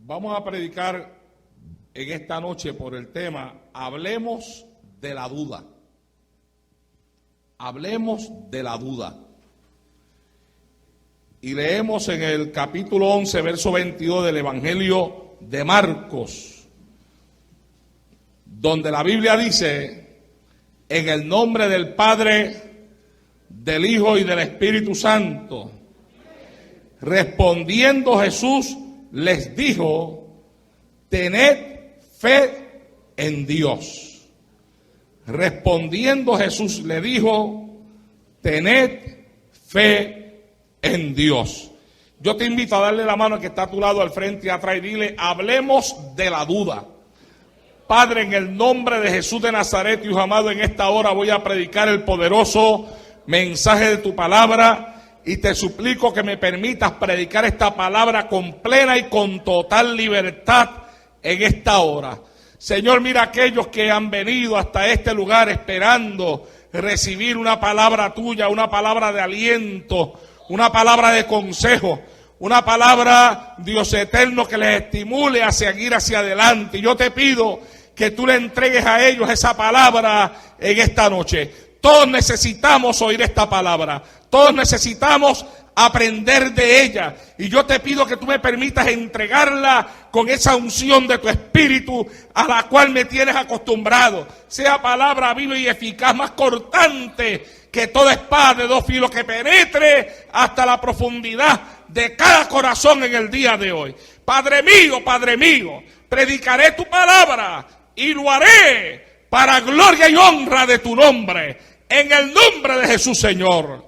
Vamos a predicar en esta noche por el tema Hablemos de la duda. Hablemos de la duda. Y leemos en el capítulo 11, verso 22 del Evangelio de Marcos, donde la Biblia dice: en el nombre del Padre, del Hijo y del Espíritu Santo. Respondiendo Jesús les dijo: tened fe en Dios. Respondiendo Jesús le dijo: tened fe en Dios. Yo te invito a darle la mano al que está a tu lado, al frente y atrás, y dile: hablemos de la duda. Padre, en el nombre de Jesús de Nazaret, Hijo amado, en esta hora voy a predicar el poderoso mensaje de tu palabra, y te suplico que me permitas predicar esta palabra con plena y con total libertad en esta hora. Señor, mira aquellos que han venido hasta este lugar esperando recibir una palabra tuya, una palabra de aliento, una palabra de consejo, una palabra, Dios eterno, que les estimule a seguir hacia adelante. Y yo te pido que tú le entregues a ellos esa palabra en esta noche. Todos necesitamos oír esta palabra. Todos necesitamos aprender de ella. Y yo te pido que tú me permitas entregarla con esa unción de tu espíritu a la cual me tienes acostumbrado. Sea palabra viva y eficaz, más cortante que toda espada de dos filos, que penetre hasta la profundidad de cada corazón en el día de hoy. Padre mío, predicaré tu palabra y lo haré para gloria y honra de tu nombre. En el nombre de Jesús, Señor.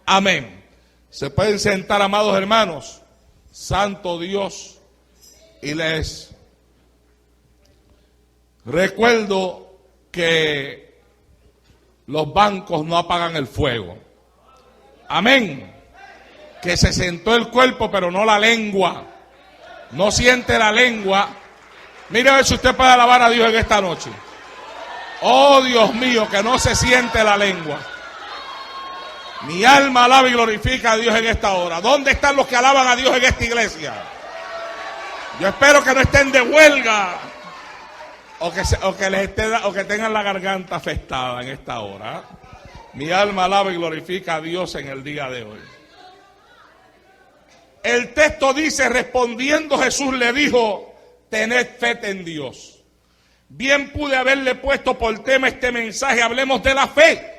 Amén. Se pueden sentar, amados hermanos. Santo Dios. Y les recuerdo que los bancos no apagan el fuego. Amén. Que se sentó el cuerpo, pero no la lengua. No siente la lengua. Mire a ver si usted puede alabar a Dios en esta noche. Oh, Dios mío, que no se siente la lengua. Mi alma alaba y glorifica a Dios en esta hora. ¿Dónde están los que alaban a Dios en esta iglesia? Yo espero que no estén de huelga o que tengan la garganta afectada en esta hora. Mi alma alaba y glorifica a Dios en el día de hoy. El texto dice: respondiendo Jesús le dijo: tened fe en Dios. Bien pude haberle puesto por tema este mensaje: hablemos de la fe.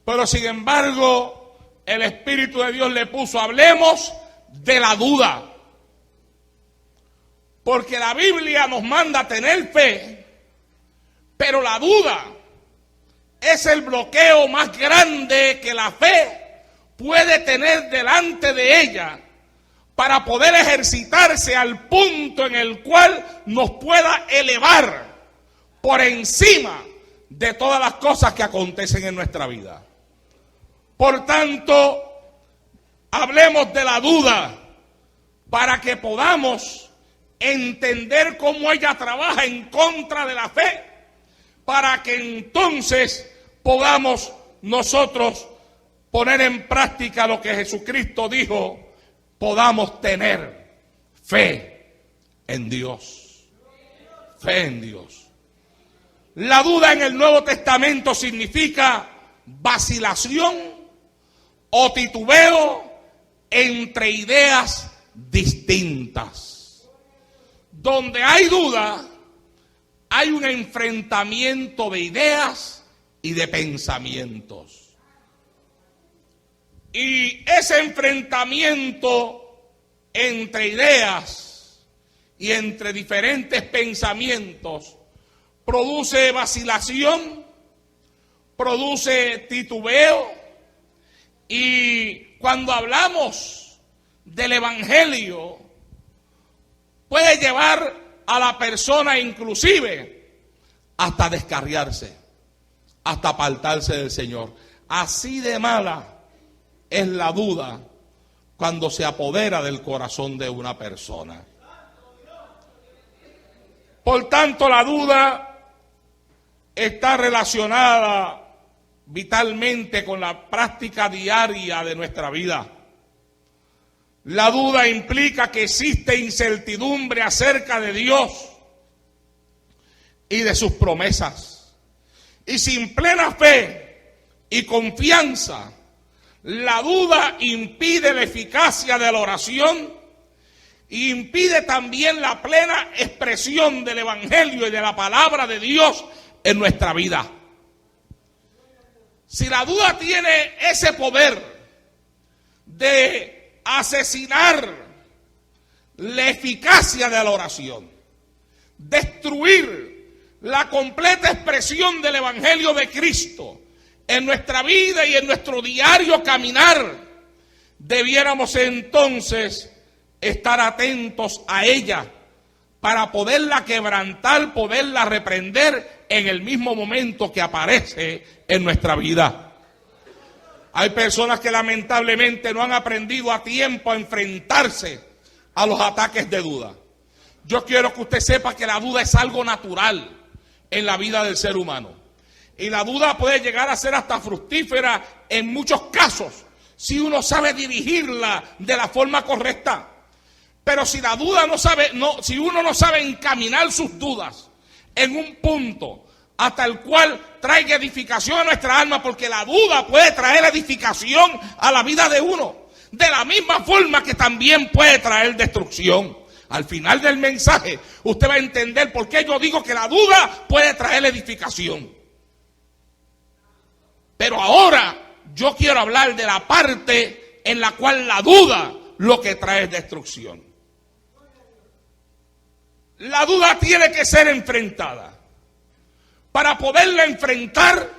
Pero sin embargo, el Espíritu de Dios le puso: hablemos de la duda. Porque la Biblia nos manda a tener fe, pero la duda es el bloqueo más grande que la fe puede tener delante de ella para poder ejercitarse al punto en el cual nos pueda elevar por encima de todas las cosas que acontecen en nuestra vida. Por tanto, hablemos de la duda para que podamos entender cómo ella trabaja en contra de la fe, para que entonces podamos nosotros poner en práctica lo que Jesucristo dijo: podamos tener fe en Dios. Fe en Dios. La duda en el Nuevo Testamento significa vacilación o titubeo entre ideas distintas. Donde hay duda, hay un enfrentamiento de ideas y de pensamientos. Y ese enfrentamiento entre ideas y entre diferentes pensamientos produce vacilación, produce titubeo. Y cuando hablamos del Evangelio, puede llevar a la persona inclusive hasta descarriarse, hasta apartarse del Señor. Así de mala es la duda cuando se apodera del corazón de una persona. Por tanto, la duda está relacionada vitalmente con la práctica diaria de nuestra vida. La duda implica que existe incertidumbre acerca de Dios y de sus promesas. Y sin plena fe y confianza, la duda impide la eficacia de la oración e impide también la plena expresión del Evangelio y de la palabra de Dios en nuestra vida. Si la duda tiene ese poder de asesinar la eficacia de la oración, destruir la completa expresión del Evangelio de Cristo en nuestra vida y en nuestro diario caminar, debiéramos entonces estar atentos a ella para poderla quebrantar, poderla reprender en el mismo momento que aparece en nuestra vida. Hay personas que lamentablemente no han aprendido a tiempo a enfrentarse a los ataques de duda. Yo quiero que usted sepa que la duda es algo natural en la vida del ser humano. Y la duda puede llegar a ser hasta fructífera en muchos casos, si uno sabe dirigirla de la forma correcta. Pero si la duda si uno no sabe encaminar sus dudas en un punto hasta el cual traiga edificación a nuestra alma, porque la duda puede traer edificación a la vida de uno, de la misma forma que también puede traer destrucción. Al final del mensaje, usted va a entender por qué yo digo que la duda puede traer edificación. Pero ahora yo quiero hablar de la parte en la cual la duda lo que trae es destrucción. La duda tiene que ser enfrentada. Para poderla enfrentar,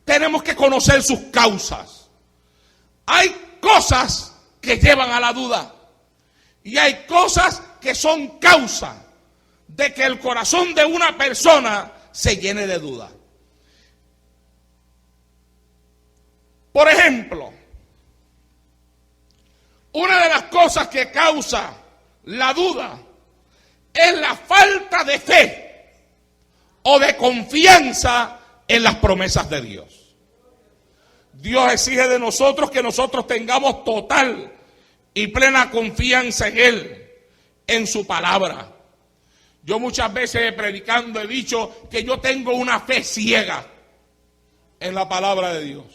tenemos que conocer sus causas. Hay cosas que llevan a la duda y hay cosas que son causa de que el corazón de una persona se llene de duda. Por ejemplo, una de las cosas que causa la duda es la falta de fe o de confianza en las promesas de Dios. Dios exige de nosotros que nosotros tengamos total y plena confianza en Él, en su palabra. Yo muchas veces predicando he dicho que yo tengo una fe ciega en la palabra de Dios.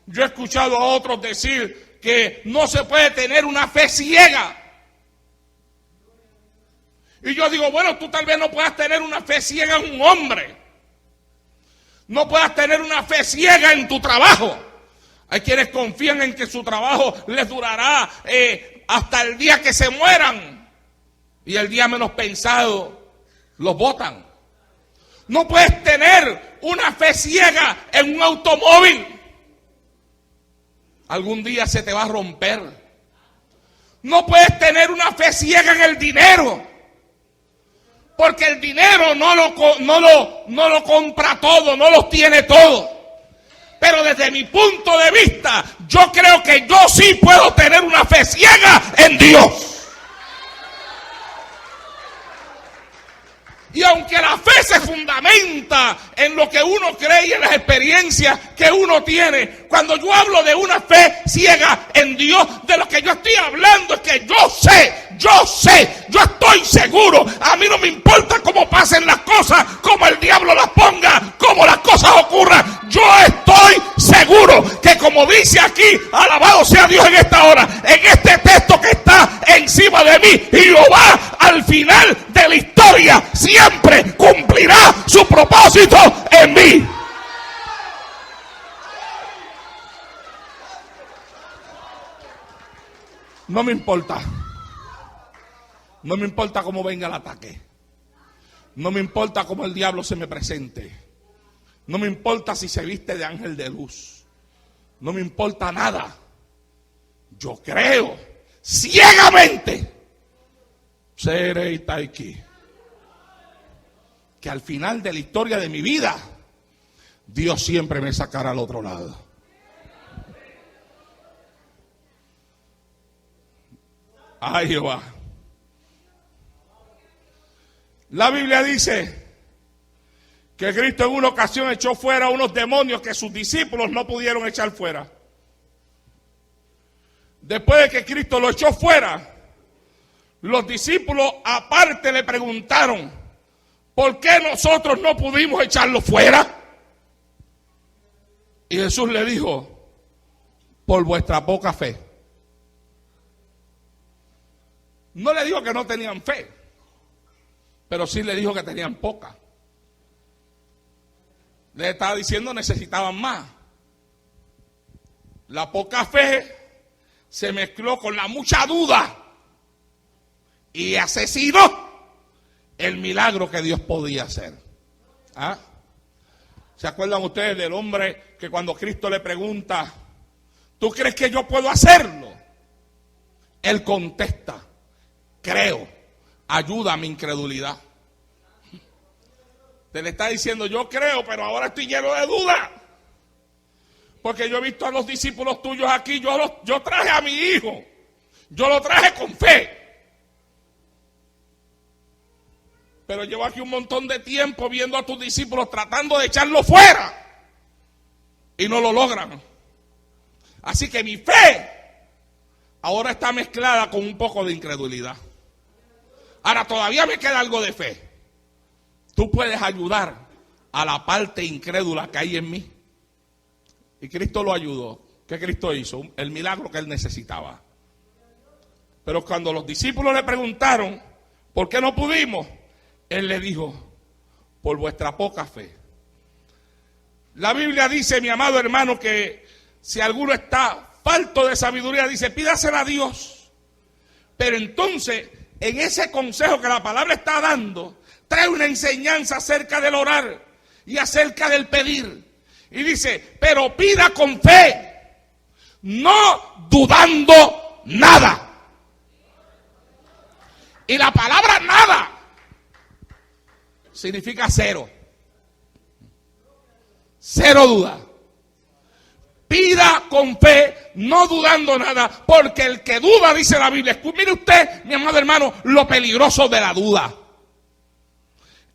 Yo he escuchado a otros decir que no se puede tener una fe ciega. Y yo digo, bueno, tú tal vez no puedas tener una fe ciega en un hombre. No puedas tener una fe ciega en tu trabajo. Hay quienes confían en que su trabajo les durará hasta el día que se mueran. Y el día menos pensado los botan. No puedes tener una fe ciega en un automóvil. Algún día se te va a romper. No puedes tener una fe ciega en el dinero. Porque el dinero no lo compra todo, no lo tiene todo. Pero desde mi punto de vista, yo creo que yo sí puedo tener una fe ciega en Dios. Y aunque la fe se fundamenta en lo que uno cree y en las experiencias que uno tiene, cuando yo hablo de una fe ciega en Dios, de lo que yo estoy hablando es que yo estoy seguro. A mí no me importa cómo pasen las cosas, cómo el diablo las ponga, cómo las cosas ocurran. Yo estoy seguro que, como dice aquí, alabado sea Dios en esta hora, en este texto que está encima de mí, Jehová al final de la historia siempre cumplirá su propósito en mí. No me importa. No me importa cómo venga el ataque. No me importa cómo el diablo se me presente. No me importa si se viste de ángel de luz. No me importa nada. Yo creo ciegamente, seré Taiki, que al final de la historia de mi vida, Dios siempre me sacará al otro lado. Ay, Jehová. La Biblia dice que Cristo en una ocasión echó fuera unos demonios que sus discípulos no pudieron echar fuera. después de que Cristo lo echó fuera, los discípulos aparte le preguntaron, ¿por qué nosotros no pudimos echarlo fuera? Y Jesús le dijo, por vuestra poca fe. No le dijo que no tenían fe, pero sí le dijo que tenían poca. Le estaba diciendo necesitaban más. La poca fe se mezcló con la mucha duda y asesinó el milagro que Dios podía hacer. ¿Ah? ¿Se acuerdan ustedes del hombre que cuando Cristo le pregunta, ¿tú crees que yo puedo hacerlo? Él contesta, creo, ayuda a mi incredulidad. Te le está diciendo, yo creo, pero ahora estoy lleno de duda. Porque yo he visto a los discípulos tuyos aquí, yo traje a mi hijo, yo lo traje con fe. Pero llevo aquí un montón de tiempo viendo a tus discípulos tratando de echarlo fuera y no lo logran. Así que mi fe ahora está mezclada con un poco de incredulidad. Ahora todavía me queda algo de fe. Tú puedes ayudar a la parte incrédula que hay en mí. Y Cristo lo ayudó. ¿Qué Cristo hizo? El milagro que él necesitaba. Pero cuando los discípulos le preguntaron, ¿por qué no pudimos? Él le dijo, por vuestra poca fe. La Biblia dice, mi amado hermano, que si alguno está falto de sabiduría, dice, pídasela a Dios. Pero entonces, en ese consejo que la palabra está dando, trae una enseñanza acerca del orar y acerca del pedir. Y dice, pero pida con fe, no dudando nada. Y la palabra nada significa cero. Cero duda. Pida con fe, no dudando nada, porque el que duda, dice la Biblia, mire usted, mi amado hermano, lo peligroso de la duda.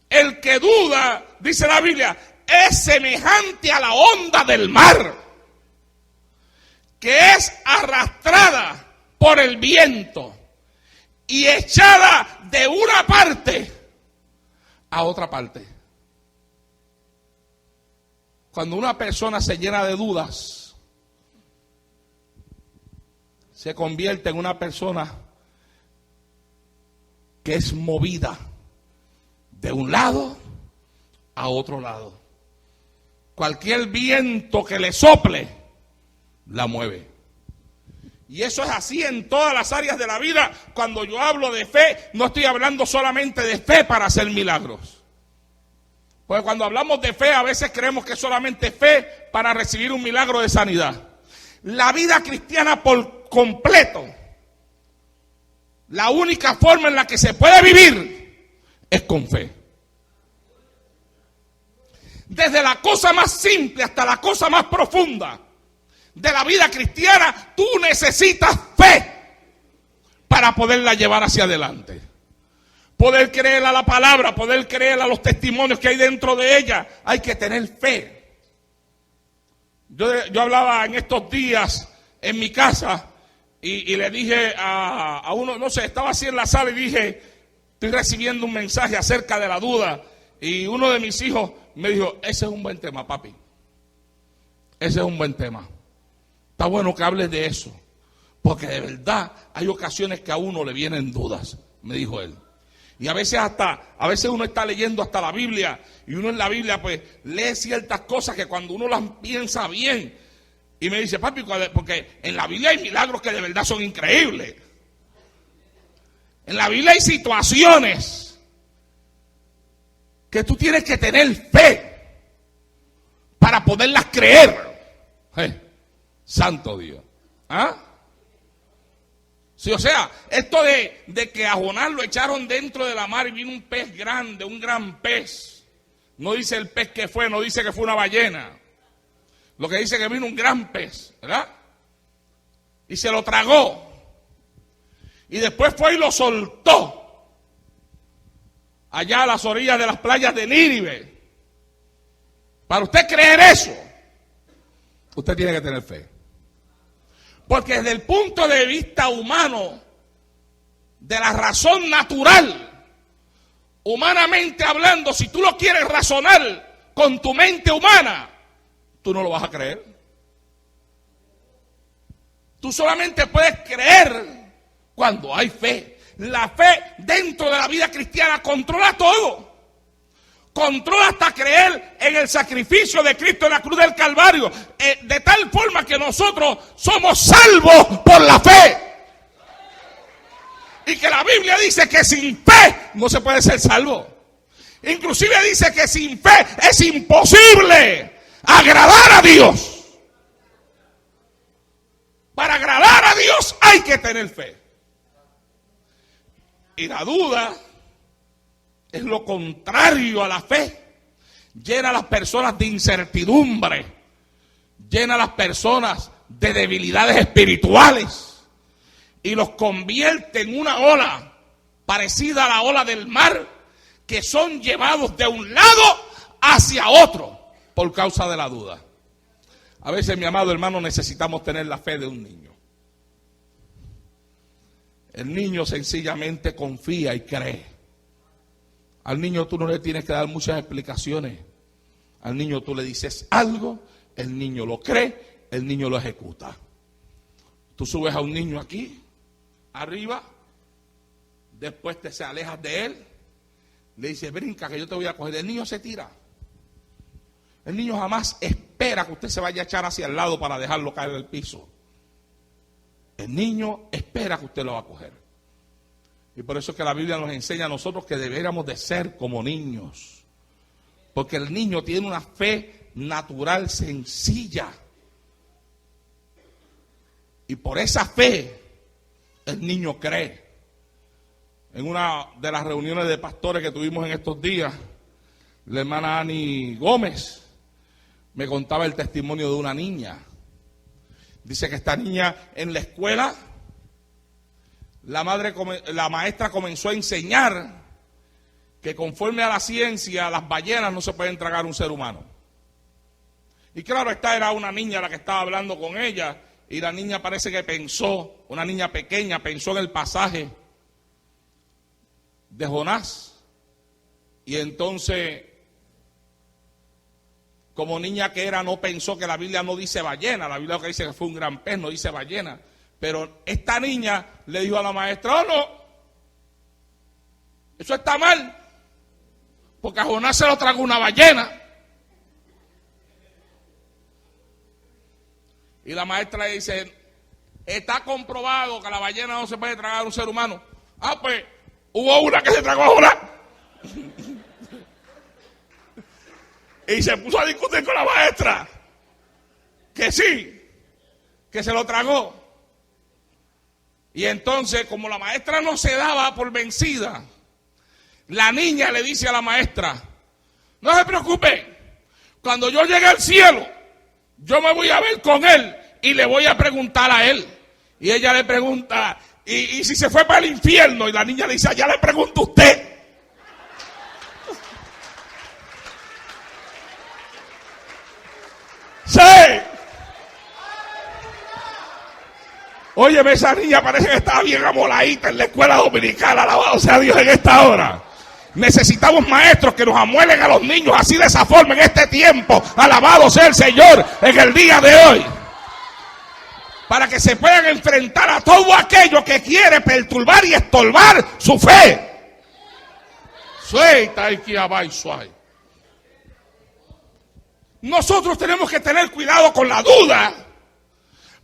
El que duda, dice la Biblia, es semejante a la onda del mar, que es arrastrada por el viento y echada de una parte a otra parte. Cuando una persona se llena de dudas, se convierte en una persona que es movida de un lado a otro lado. Cualquier viento que le sople, la mueve. Y eso es así en todas las áreas de la vida. Cuando yo hablo de fe, no estoy hablando solamente de fe para hacer milagros. Porque cuando hablamos de fe, a veces creemos que es solamente fe para recibir un milagro de sanidad. La vida cristiana por completo, la única forma en la que se puede vivir es con fe. Desde la cosa más simple hasta la cosa más profunda de la vida cristiana, tú necesitas fe para poderla llevar hacia adelante. Poder creer a la palabra, poder creer a los testimonios que hay dentro de ella, hay que tener fe. Yo hablaba en estos días en mi casa y le dije a uno, no sé, estaba así en la sala y dije, estoy recibiendo un mensaje acerca de la duda. Y uno de mis hijos me dijo, ese es un buen tema, papi. Ese es un buen tema. Está bueno que hables de eso. Porque de verdad hay ocasiones que a uno le vienen dudas, me dijo él. Y a veces uno está leyendo hasta la Biblia y uno en la Biblia pues lee ciertas cosas que cuando uno las piensa bien. Y me dice, papi, porque en la Biblia hay milagros que de verdad son increíbles. En la Biblia hay situaciones que tú tienes que tener fe para poderlas creer. Santo Dios. ¿Ah? Sí, o sea, esto de que a Jonás lo echaron dentro de la mar y vino un pez grande, un gran pez. No dice el pez que fue, no dice que fue una ballena. Lo que dice que vino un gran pez, ¿verdad? Y se lo tragó. Y después fue y lo soltó allá a las orillas de las playas de Nínive. Para usted creer eso, usted tiene que tener fe. Porque desde el punto de vista humano, de la razón natural, humanamente hablando, si tú lo quieres razonar con tu mente humana, tú no lo vas a creer. Tú solamente puedes creer cuando hay fe. La fe dentro de la vida cristiana controla todo. Controla hasta creer en el sacrificio de Cristo en la cruz del Calvario. De tal forma que nosotros somos salvos por la fe. Y que la Biblia dice que sin fe no se puede ser salvo. Inclusive dice que sin fe es imposible agradar a Dios. Para agradar a Dios hay que tener fe. Y la duda es lo contrario a la fe. Llena a las personas de incertidumbre. Llena a las personas de debilidades espirituales. Y los convierte en una ola parecida a la ola del mar, que son llevados de un lado hacia otro por causa de la duda. A veces, mi amado hermano, necesitamos tener la fe de un niño. El niño sencillamente confía y cree. Al niño tú no le tienes que dar muchas explicaciones. Al niño tú le dices algo, el niño lo cree, el niño lo ejecuta. Tú subes a un niño aquí, arriba, después te alejas de él, le dices, brinca que yo te voy a coger. El niño se tira. El niño jamás espera que usted se vaya a echar hacia el lado para dejarlo caer del piso. El niño espera que usted lo va a coger. Y por eso es que la Biblia nos enseña a nosotros que deberíamos de ser como niños. Porque el niño tiene una fe natural sencilla. Y por esa fe, el niño cree. En una de las reuniones de pastores que tuvimos en estos días, la hermana Ani Gómez me contaba el testimonio de una niña. Dice que esta niña en la escuela, la maestra comenzó a enseñar que conforme a la ciencia, las ballenas no se pueden tragar un ser humano. Y claro, esta era una niña la que estaba hablando con ella, y la niña parece que pensó, una niña pequeña, pensó en el pasaje de Jonás. Y entonces, como niña que era, no pensó que la Biblia no dice ballena. La Biblia lo que dice que fue un gran pez, no dice ballena. Pero esta niña le dijo a la maestra, oh no, eso está mal, porque a Jonás se lo tragó una ballena. Y la maestra le dice, está comprobado que la ballena no se puede tragar a un ser humano. Ah, pues, hubo una que se tragó a Jonás. Y se puso a discutir con la maestra que sí, que se lo tragó. Y entonces, como la maestra no se daba por vencida, la niña le dice a la maestra, no se preocupe, cuando yo llegue al cielo, yo me voy a ver con él y le voy a preguntar a él. Y ella le pregunta, ¿y si se fue para el infierno? Y la niña le dice, allá le pregunto a usted. ¡Sí! Óyeme, esa niña parece que estaba bien amoladita en la escuela dominical, alabado sea Dios en esta hora. Necesitamos maestros que nos amuelen a los niños así de esa forma en este tiempo, alabado sea el Señor en el día de hoy. Para que se puedan enfrentar a todo aquello que quiere perturbar y estorbar su fe. Nosotros tenemos que tener cuidado con la duda,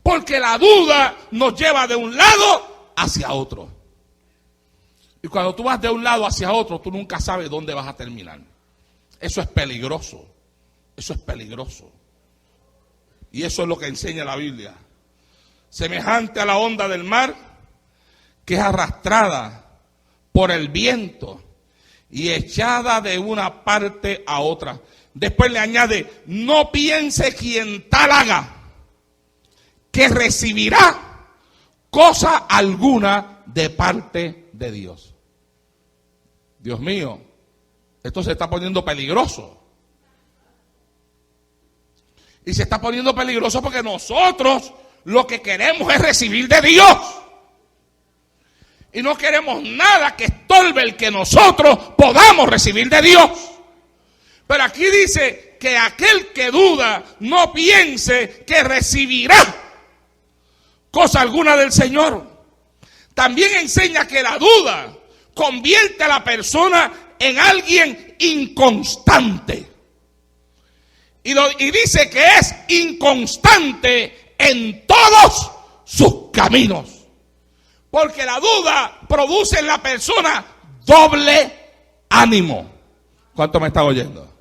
porque la duda nos lleva de un lado hacia otro. Y cuando tú vas de un lado hacia otro, tú nunca sabes dónde vas a terminar. Eso es peligroso. Eso es peligroso. Y eso es lo que enseña la Biblia. Semejante a la onda del mar, que es arrastrada por el viento y echada de una parte a otra. Después le añade, no piense quien tal haga, que recibirá cosa alguna de parte de Dios. Dios mío, esto se está poniendo peligroso. Y se está poniendo peligroso porque nosotros lo que queremos es recibir de Dios. Y no queremos nada que estorbe el que nosotros podamos recibir de Dios. Pero aquí dice que aquel que duda no piense que recibirá cosa alguna del Señor. También enseña que la duda convierte a la persona en alguien inconstante. Y dice que es inconstante en todos sus caminos. Porque la duda produce en la persona doble ánimo. ¿Cuánto me está oyendo?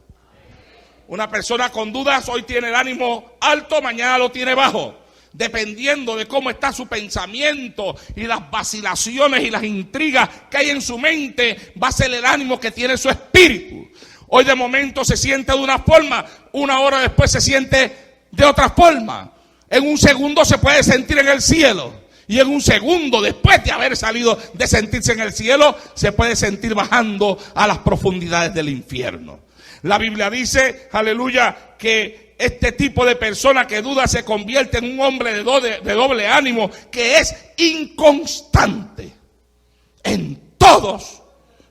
Una persona con dudas hoy tiene el ánimo alto, mañana lo tiene bajo. Dependiendo de cómo está su pensamiento y las vacilaciones y las intrigas que hay en su mente, va a ser el ánimo que tiene su espíritu. Hoy de momento se siente de una forma, una hora después se siente de otra forma. En un segundo se puede sentir en el cielo. Y en un segundo, después de haber salido de sentirse en el cielo, se puede sentir bajando a las profundidades del infierno. La Biblia dice, aleluya, que este tipo de persona que duda se convierte en un hombre de doble ánimo, que es inconstante en todos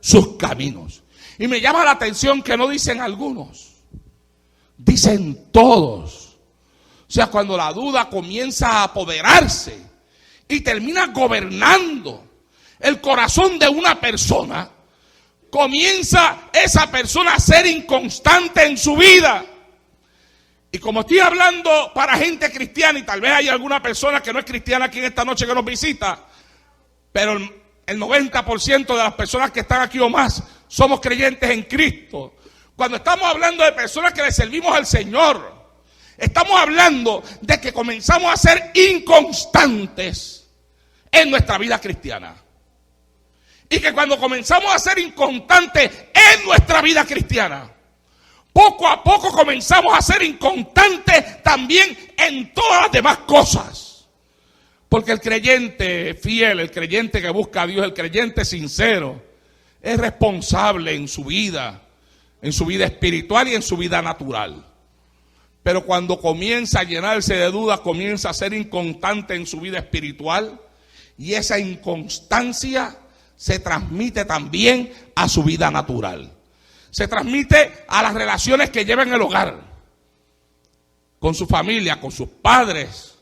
sus caminos. Y me llama la atención que no dicen algunos, dicen todos. O sea, cuando la duda comienza a apoderarse y termina gobernando el corazón de una persona, comienza esa persona a ser inconstante en su vida. Y como estoy hablando para gente cristiana, y tal vez hay alguna persona que no es cristiana aquí en esta noche que nos visita, pero el 90% de las personas que están aquí o más somos creyentes en Cristo. Cuando estamos hablando de personas que le servimos al Señor, estamos hablando de que comenzamos a ser inconstantes en nuestra vida cristiana. Y que cuando comenzamos a ser inconstantes en nuestra vida cristiana, poco a poco comenzamos a ser inconstantes también en todas las demás cosas. Porque el creyente fiel, el creyente que busca a Dios, el creyente sincero, es responsable en su vida espiritual y en su vida natural. Pero cuando comienza a llenarse de dudas, comienza a ser inconstante en su vida espiritual, y esa inconstancia se transmite también a su vida natural. Se transmite a las relaciones que lleva en el hogar, con su familia, con sus padres,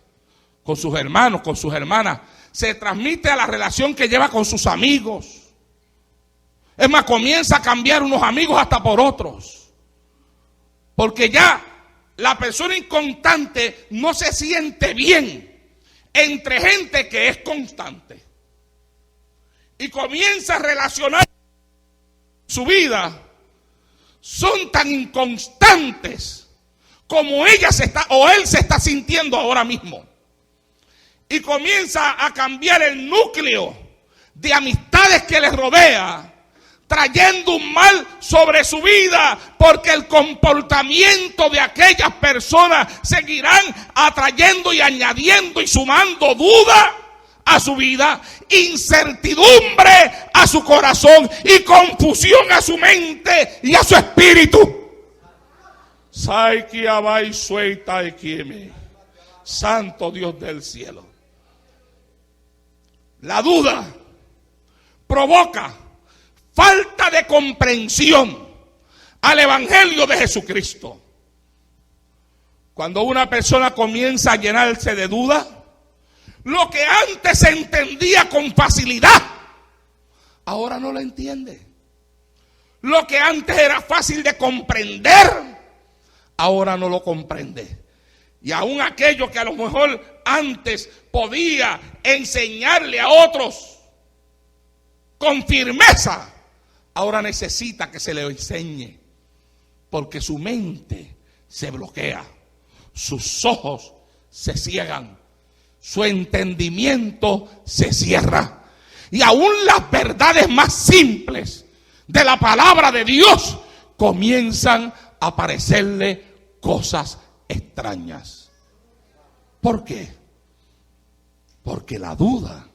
con sus hermanos, con sus hermanas. Se transmite a la relación que lleva con sus amigos. Es más, comienza a cambiar unos amigos hasta por otros. Porque ya la persona inconstante no se siente bien entre gente que es constante. Y comienza a relacionar su vida. Son tan inconstantes como ella se está o él se está sintiendo ahora mismo. Y comienza a cambiar el núcleo de amistades que les rodea, trayendo un mal sobre su vida, porque el comportamiento de aquellas personas seguirán atrayendo y añadiendo y sumando duda a su vida, incertidumbre a su corazón y confusión a su mente y a su espíritu. Santo Dios del cielo. La duda provoca falta de comprensión al Evangelio de Jesucristo. Cuando una persona comienza a llenarse de duda, lo que antes se entendía con facilidad, ahora no lo entiende. Lo que antes era fácil de comprender, ahora no lo comprende. Y aún aquello que a lo mejor antes podía enseñarle a otros con firmeza, ahora necesita que se le enseñe, porque su mente se bloquea, sus ojos se ciegan, su entendimiento se cierra, y aún las verdades más simples de la palabra de Dios comienzan a parecerle cosas extrañas. ¿Por qué? Porque la duda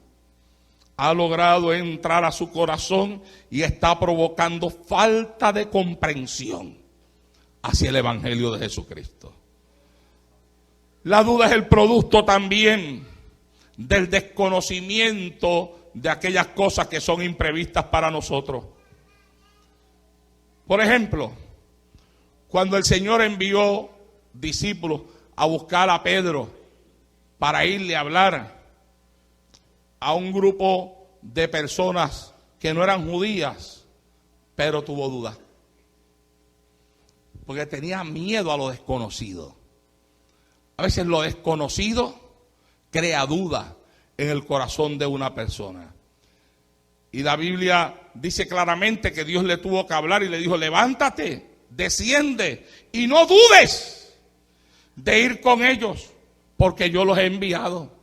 ha logrado entrar a su corazón y está provocando falta de comprensión hacia el Evangelio de Jesucristo. La duda es el producto también del desconocimiento de aquellas cosas que son imprevistas para nosotros. Por ejemplo, cuando el Señor envió discípulos a buscar a Pedro para irle a hablar a un grupo de personas que no eran judías, Pedro tuvo duda, porque tenía miedo a lo desconocido. A veces lo desconocido crea duda en el corazón de una persona. Y la Biblia dice claramente que Dios le tuvo que hablar y le dijo: levántate, desciende y no dudes de ir con ellos, porque yo los he enviado.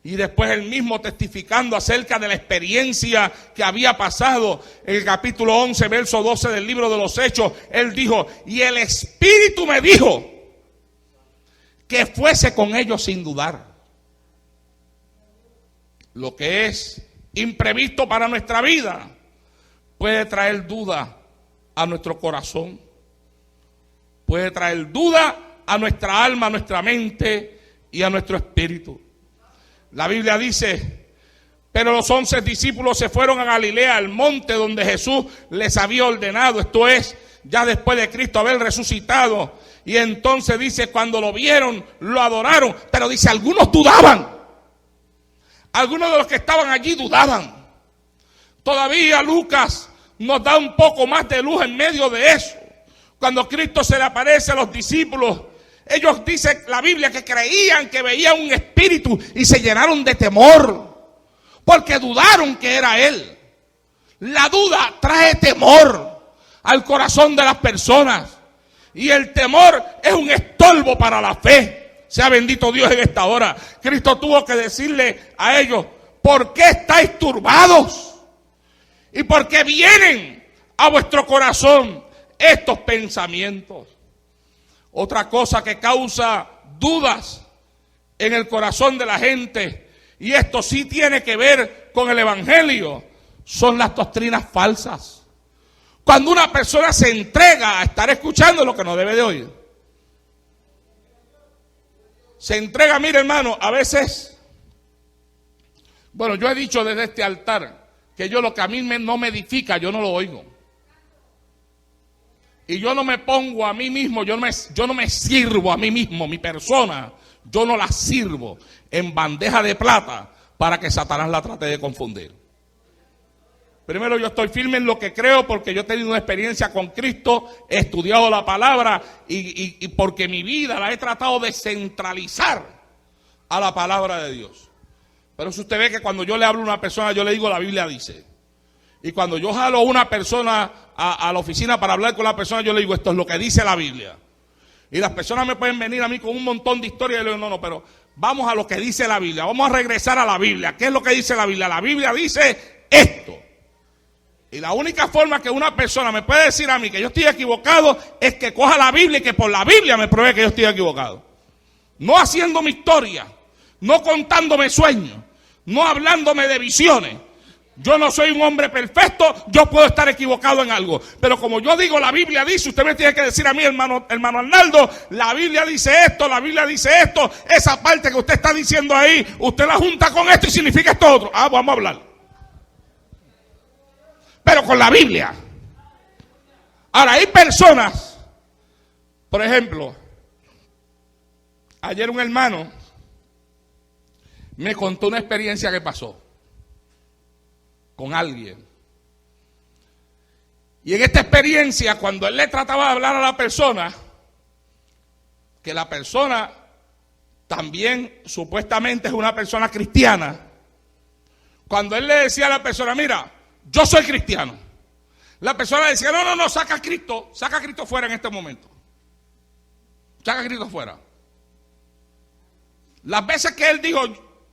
Y después él mismo testificando acerca de la experiencia que había pasado, en el capítulo 11, verso 12 del libro de los Hechos, él dijo: y el Espíritu me dijo que fuese con ellos sin dudar. Lo que es imprevisto para nuestra vida puede traer duda a nuestro corazón, puede traer duda a nuestra alma, a nuestra mente y a nuestro espíritu. La Biblia dice: pero los 11 discípulos se fueron a Galilea, al monte donde Jesús les había ordenado, esto es, ya después de Cristo haber resucitado. Y entonces dice, cuando lo vieron, lo adoraron, pero dice, algunos dudaban. Algunos de los que estaban allí dudaban. Todavía Lucas nos da un poco más de luz en medio de eso. Cuando Cristo se le aparece a los discípulos, ellos, dice la Biblia, que creían que veían un espíritu y se llenaron de temor, porque dudaron que era Él. La duda trae temor al corazón de las personas, y el temor es un estorbo para la fe. Sea bendito Dios en esta hora. Cristo tuvo que decirle a ellos: ¿por qué estáis turbados? ¿Y por qué vienen a vuestro corazón estos pensamientos? Otra cosa que causa dudas en el corazón de la gente, y esto sí tiene que ver con el Evangelio, son las doctrinas falsas. Cuando una persona se entrega a estar escuchando lo que no debe de oír. Se entrega, mire hermano, a veces, bueno, yo he dicho desde este altar que yo lo que a mí no me edifica, yo no lo oigo. Y yo no me pongo a mí mismo, yo no me sirvo a mí mismo, mi persona, yo no la sirvo en bandeja de plata para que Satanás la trate de confundir. Primero, yo estoy firme en lo que creo, porque yo he tenido una experiencia con Cristo, he estudiado la palabra y porque mi vida la he tratado de centralizar a la palabra de Dios. Pero si usted ve que cuando yo le hablo a una persona, yo le digo la Biblia dice. Y cuando yo jalo a una persona a la oficina para hablar con la persona, yo le digo, esto es lo que dice la Biblia. Y las personas me pueden venir a mí con un montón de historias y yo le digo, no, pero vamos a lo que dice la Biblia, vamos a regresar a la Biblia. ¿Qué es lo que dice la Biblia? La Biblia dice esto. Y la única forma que una persona me puede decir a mí que yo estoy equivocado es que coja la Biblia y que por la Biblia me pruebe que yo estoy equivocado. No haciendo mi historia, no contándome sueños, no hablándome de visiones. Yo no soy un hombre perfecto, yo puedo estar equivocado en algo. Pero como yo digo, la Biblia dice, usted me tiene que decir a mí, hermano Arnaldo, la Biblia dice esto, la Biblia dice esto. Esa parte que usted está diciendo ahí, usted la junta con esto y significa esto otro. Ah, vamos a hablar. Pero con la Biblia. Ahora, hay personas, por ejemplo, ayer un hermano me contó una experiencia que pasó con alguien. Y en esta experiencia, cuando él le trataba de hablar a la persona, que la persona también supuestamente es una persona cristiana, cuando él le decía a la persona, mira, yo soy cristiano, la persona decía, no, saca a Cristo fuera en este momento. Saca a Cristo fuera. Las veces que él dijo,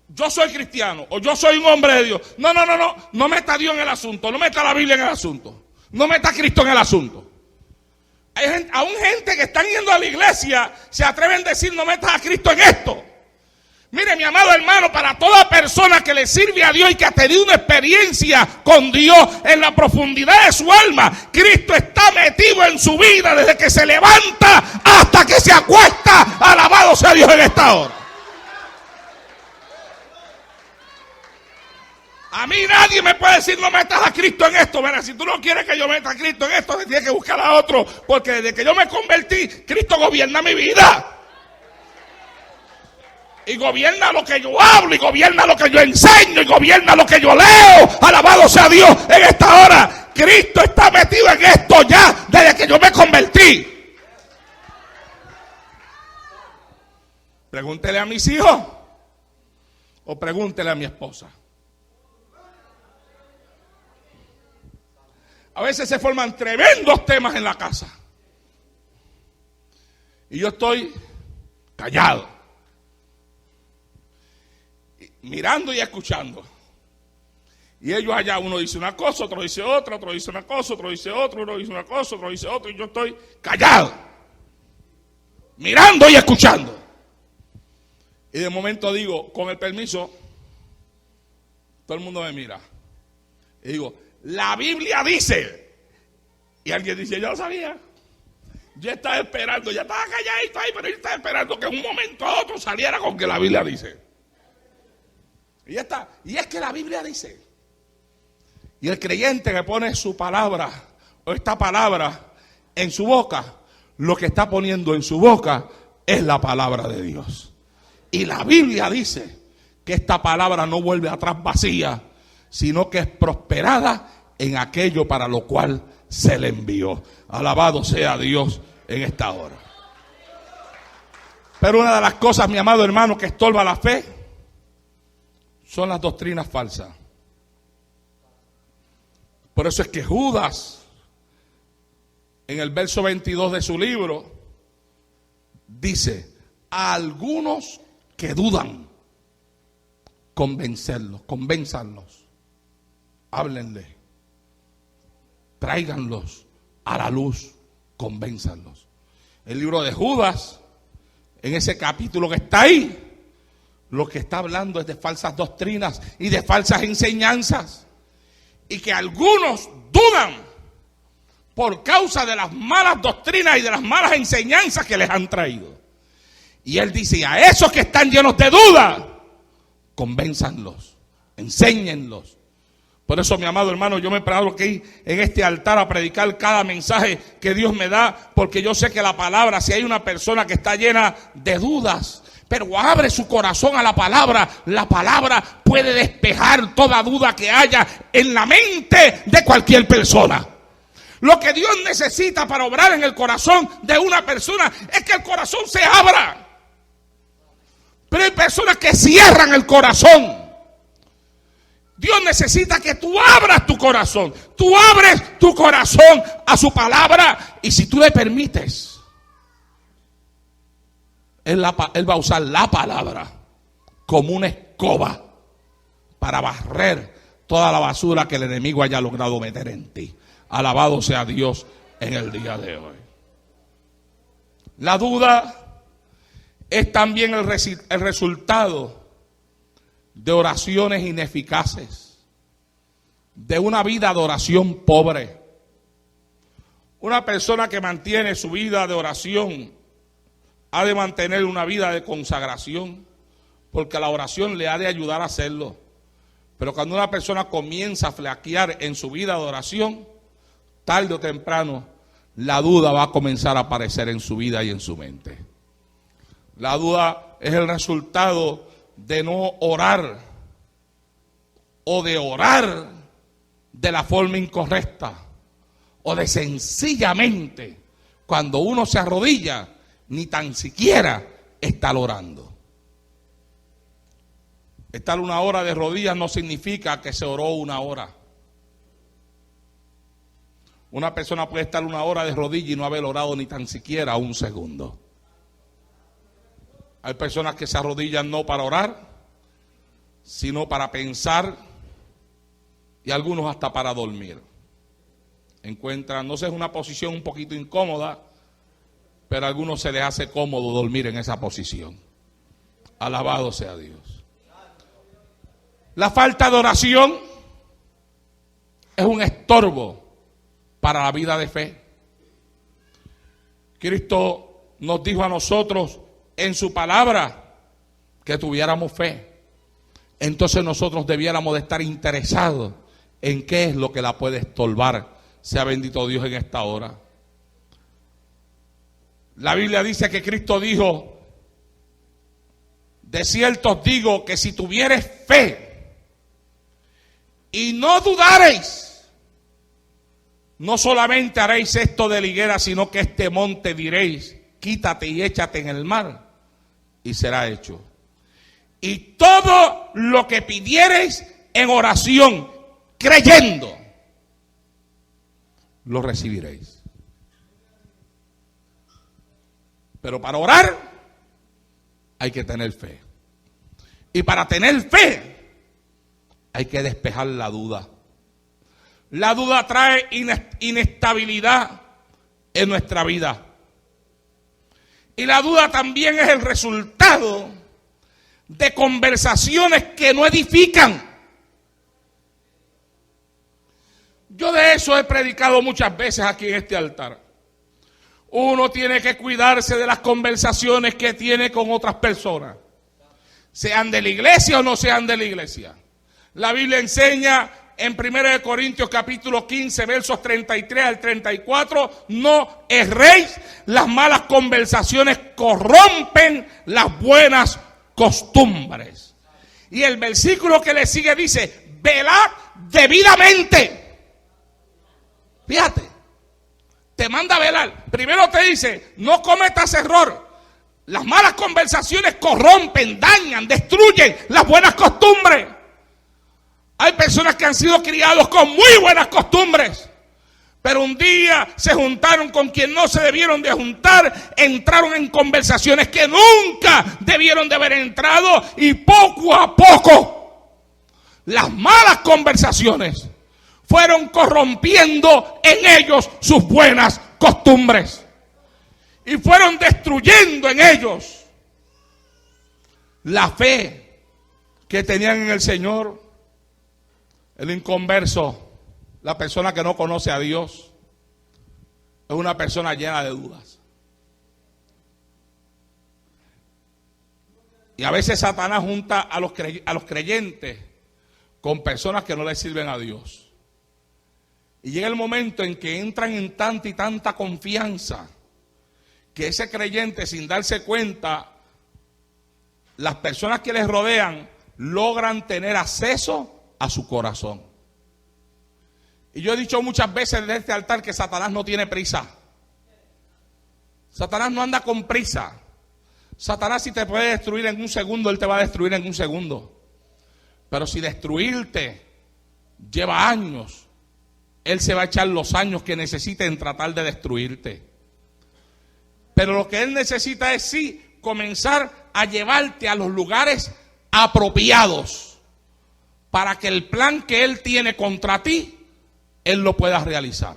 yo soy cristiano, o yo soy un hombre de Dios, no meta a Dios en el asunto, no meta la Biblia en el asunto, no meta a Cristo en el asunto. Hay aún gente que están yendo a la iglesia, se atreven a decir, no metas a Cristo en esto. Mire, mi amado hermano, para toda persona que le sirve a Dios y que ha tenido una experiencia con Dios en la profundidad de su alma, Cristo está metido en su vida desde que se levanta hasta que se acuesta. Alabado sea Dios en esta hora. A mí nadie me puede decir no metas a Cristo en esto. Mira, si tú no quieres que yo meta a Cristo en esto, tienes que buscar a otro, porque desde que yo me convertí, Cristo gobierna mi vida. Y gobierna lo que yo hablo, y gobierna lo que yo enseño, y gobierna lo que yo leo. Alabado sea Dios en esta hora. Cristo está metido en esto ya desde que yo me convertí. Pregúntele a mis hijos o pregúntele a mi esposa. A veces se forman tremendos temas en la casa y yo estoy callado, mirando y escuchando. Y ellos allá, uno dice una cosa, otro dice otra, otro dice una cosa, otro dice otra, uno dice una cosa, otro dice otra, y yo estoy callado, mirando y escuchando. Y de momento digo, con el permiso, todo el mundo me mira. Y digo, la Biblia dice. Y alguien dice, yo lo sabía. Yo estaba esperando, ya estaba calladito ahí, pero yo estaba esperando que en un momento a otro saliera con que la Biblia dice. Y ya está. Y es que la Biblia dice. Y el creyente que pone su palabra, o esta palabra, en su boca, lo que está poniendo en su boca es la palabra de Dios. Y la Biblia dice que esta palabra no vuelve atrás vacía, sino que es prosperada en aquello para lo cual se le envió. Alabado sea Dios en esta hora. Pero una de las cosas, mi amado hermano, que estorba la fe son las doctrinas falsas. Por eso es que Judas, en el verso 22 de su libro, dice, a algunos que dudan, convénzanlos, háblenle, tráiganlos a la luz, convénzanlos. El libro de Judas, en ese capítulo que está ahí, lo que está hablando es de falsas doctrinas y de falsas enseñanzas. Y que algunos dudan por causa de las malas doctrinas y de las malas enseñanzas que les han traído. Y él dice, a esos que están llenos de duda, convénzanlos, enséñenlos. Por eso, mi amado hermano, yo me paro aquí en este altar a predicar cada mensaje que Dios me da, porque yo sé que la palabra, si hay una persona que está llena de dudas, pero abre su corazón a la palabra puede despejar toda duda que haya en la mente de cualquier persona. Lo que Dios necesita para obrar en el corazón de una persona es que el corazón se abra. Pero hay personas que cierran el corazón. Dios necesita que tú abras tu corazón. Tú abres tu corazón a su palabra. Y si tú le permites, Él va a usar la palabra como una escoba para barrer toda la basura que el enemigo haya logrado meter en ti. Alabado sea Dios en el día de hoy. La duda es también el resultado de oraciones ineficaces, de una vida de oración pobre. Una persona que mantiene su vida de oración ha de mantener una vida de consagración, porque la oración le ha de ayudar a hacerlo. Pero cuando una persona comienza a flaquear en su vida de oración, tarde o temprano, la duda va a comenzar a aparecer en su vida y en su mente. La duda es el resultado de no orar o de orar de la forma incorrecta o de sencillamente cuando uno se arrodilla ni tan siquiera estar orando. Estar una hora de rodillas no significa que se oró una hora. Una persona puede estar una hora de rodillas y no haber orado ni tan siquiera un segundo. Hay personas que se arrodillan no para orar, sino para pensar y algunos hasta para dormir. Encuentran, no sé, es una posición un poquito incómoda, pero a algunos se les hace cómodo dormir en esa posición. Alabado sea Dios. La falta de oración es un estorbo para la vida de fe. Cristo nos dijo a nosotros en su palabra que tuviéramos fe. Entonces nosotros debiéramos de estar interesados en qué es lo que la puede estorbar. Sea bendito Dios en esta hora. La Biblia dice que Cristo dijo: de cierto os digo que si tuviereis fe y no dudareis, no solamente haréis esto de la higuera, sino que este monte diréis: quítate y échate en el mar, y será hecho. Y todo lo que pidiereis en oración, creyendo, lo recibiréis. Pero para orar hay que tener fe. Y para tener fe hay que despejar la duda. La duda trae inestabilidad en nuestra vida. Y la duda también es el resultado de conversaciones que no edifican. Yo de eso he predicado muchas veces aquí en este altar. Uno tiene que cuidarse de las conversaciones que tiene con otras personas, sean de la iglesia o no sean de la iglesia. La Biblia enseña en 1 Corintios capítulo 15, versos 33 al 34, no erréis, las malas conversaciones corrompen las buenas costumbres. Y el versículo que le sigue dice: velad debidamente. Fíjate, te manda a velar. Primero te dice: no cometas error. Las malas conversaciones corrompen, dañan, destruyen las buenas costumbres. Hay personas que han sido criados con muy buenas costumbres, pero un día se juntaron con quien no se debieron de juntar, entraron en conversaciones que nunca debieron de haber entrado, y poco a poco las malas conversaciones fueron corrompiendo en ellos sus buenas costumbres y fueron destruyendo en ellos la fe que tenían en el Señor. El inconverso, la persona que no conoce a Dios, es una persona llena de dudas. Y a veces Satanás junta a los creyentes con personas que no le sirven a Dios. Y llega el momento en que entran en tanta y tanta confianza que ese creyente, sin darse cuenta, las personas que les rodean logran tener acceso a su corazón. Y yo he dicho muchas veces en este altar que Satanás no tiene prisa. Satanás no anda con prisa. Satanás, si te puede destruir en un segundo, él te va a destruir en un segundo. Pero si destruirte lleva años, él se va a echar los años que necesite en tratar de destruirte. Pero lo que él necesita es sí comenzar a llevarte a los lugares apropiados para que el plan que él tiene contra ti, él lo pueda realizar.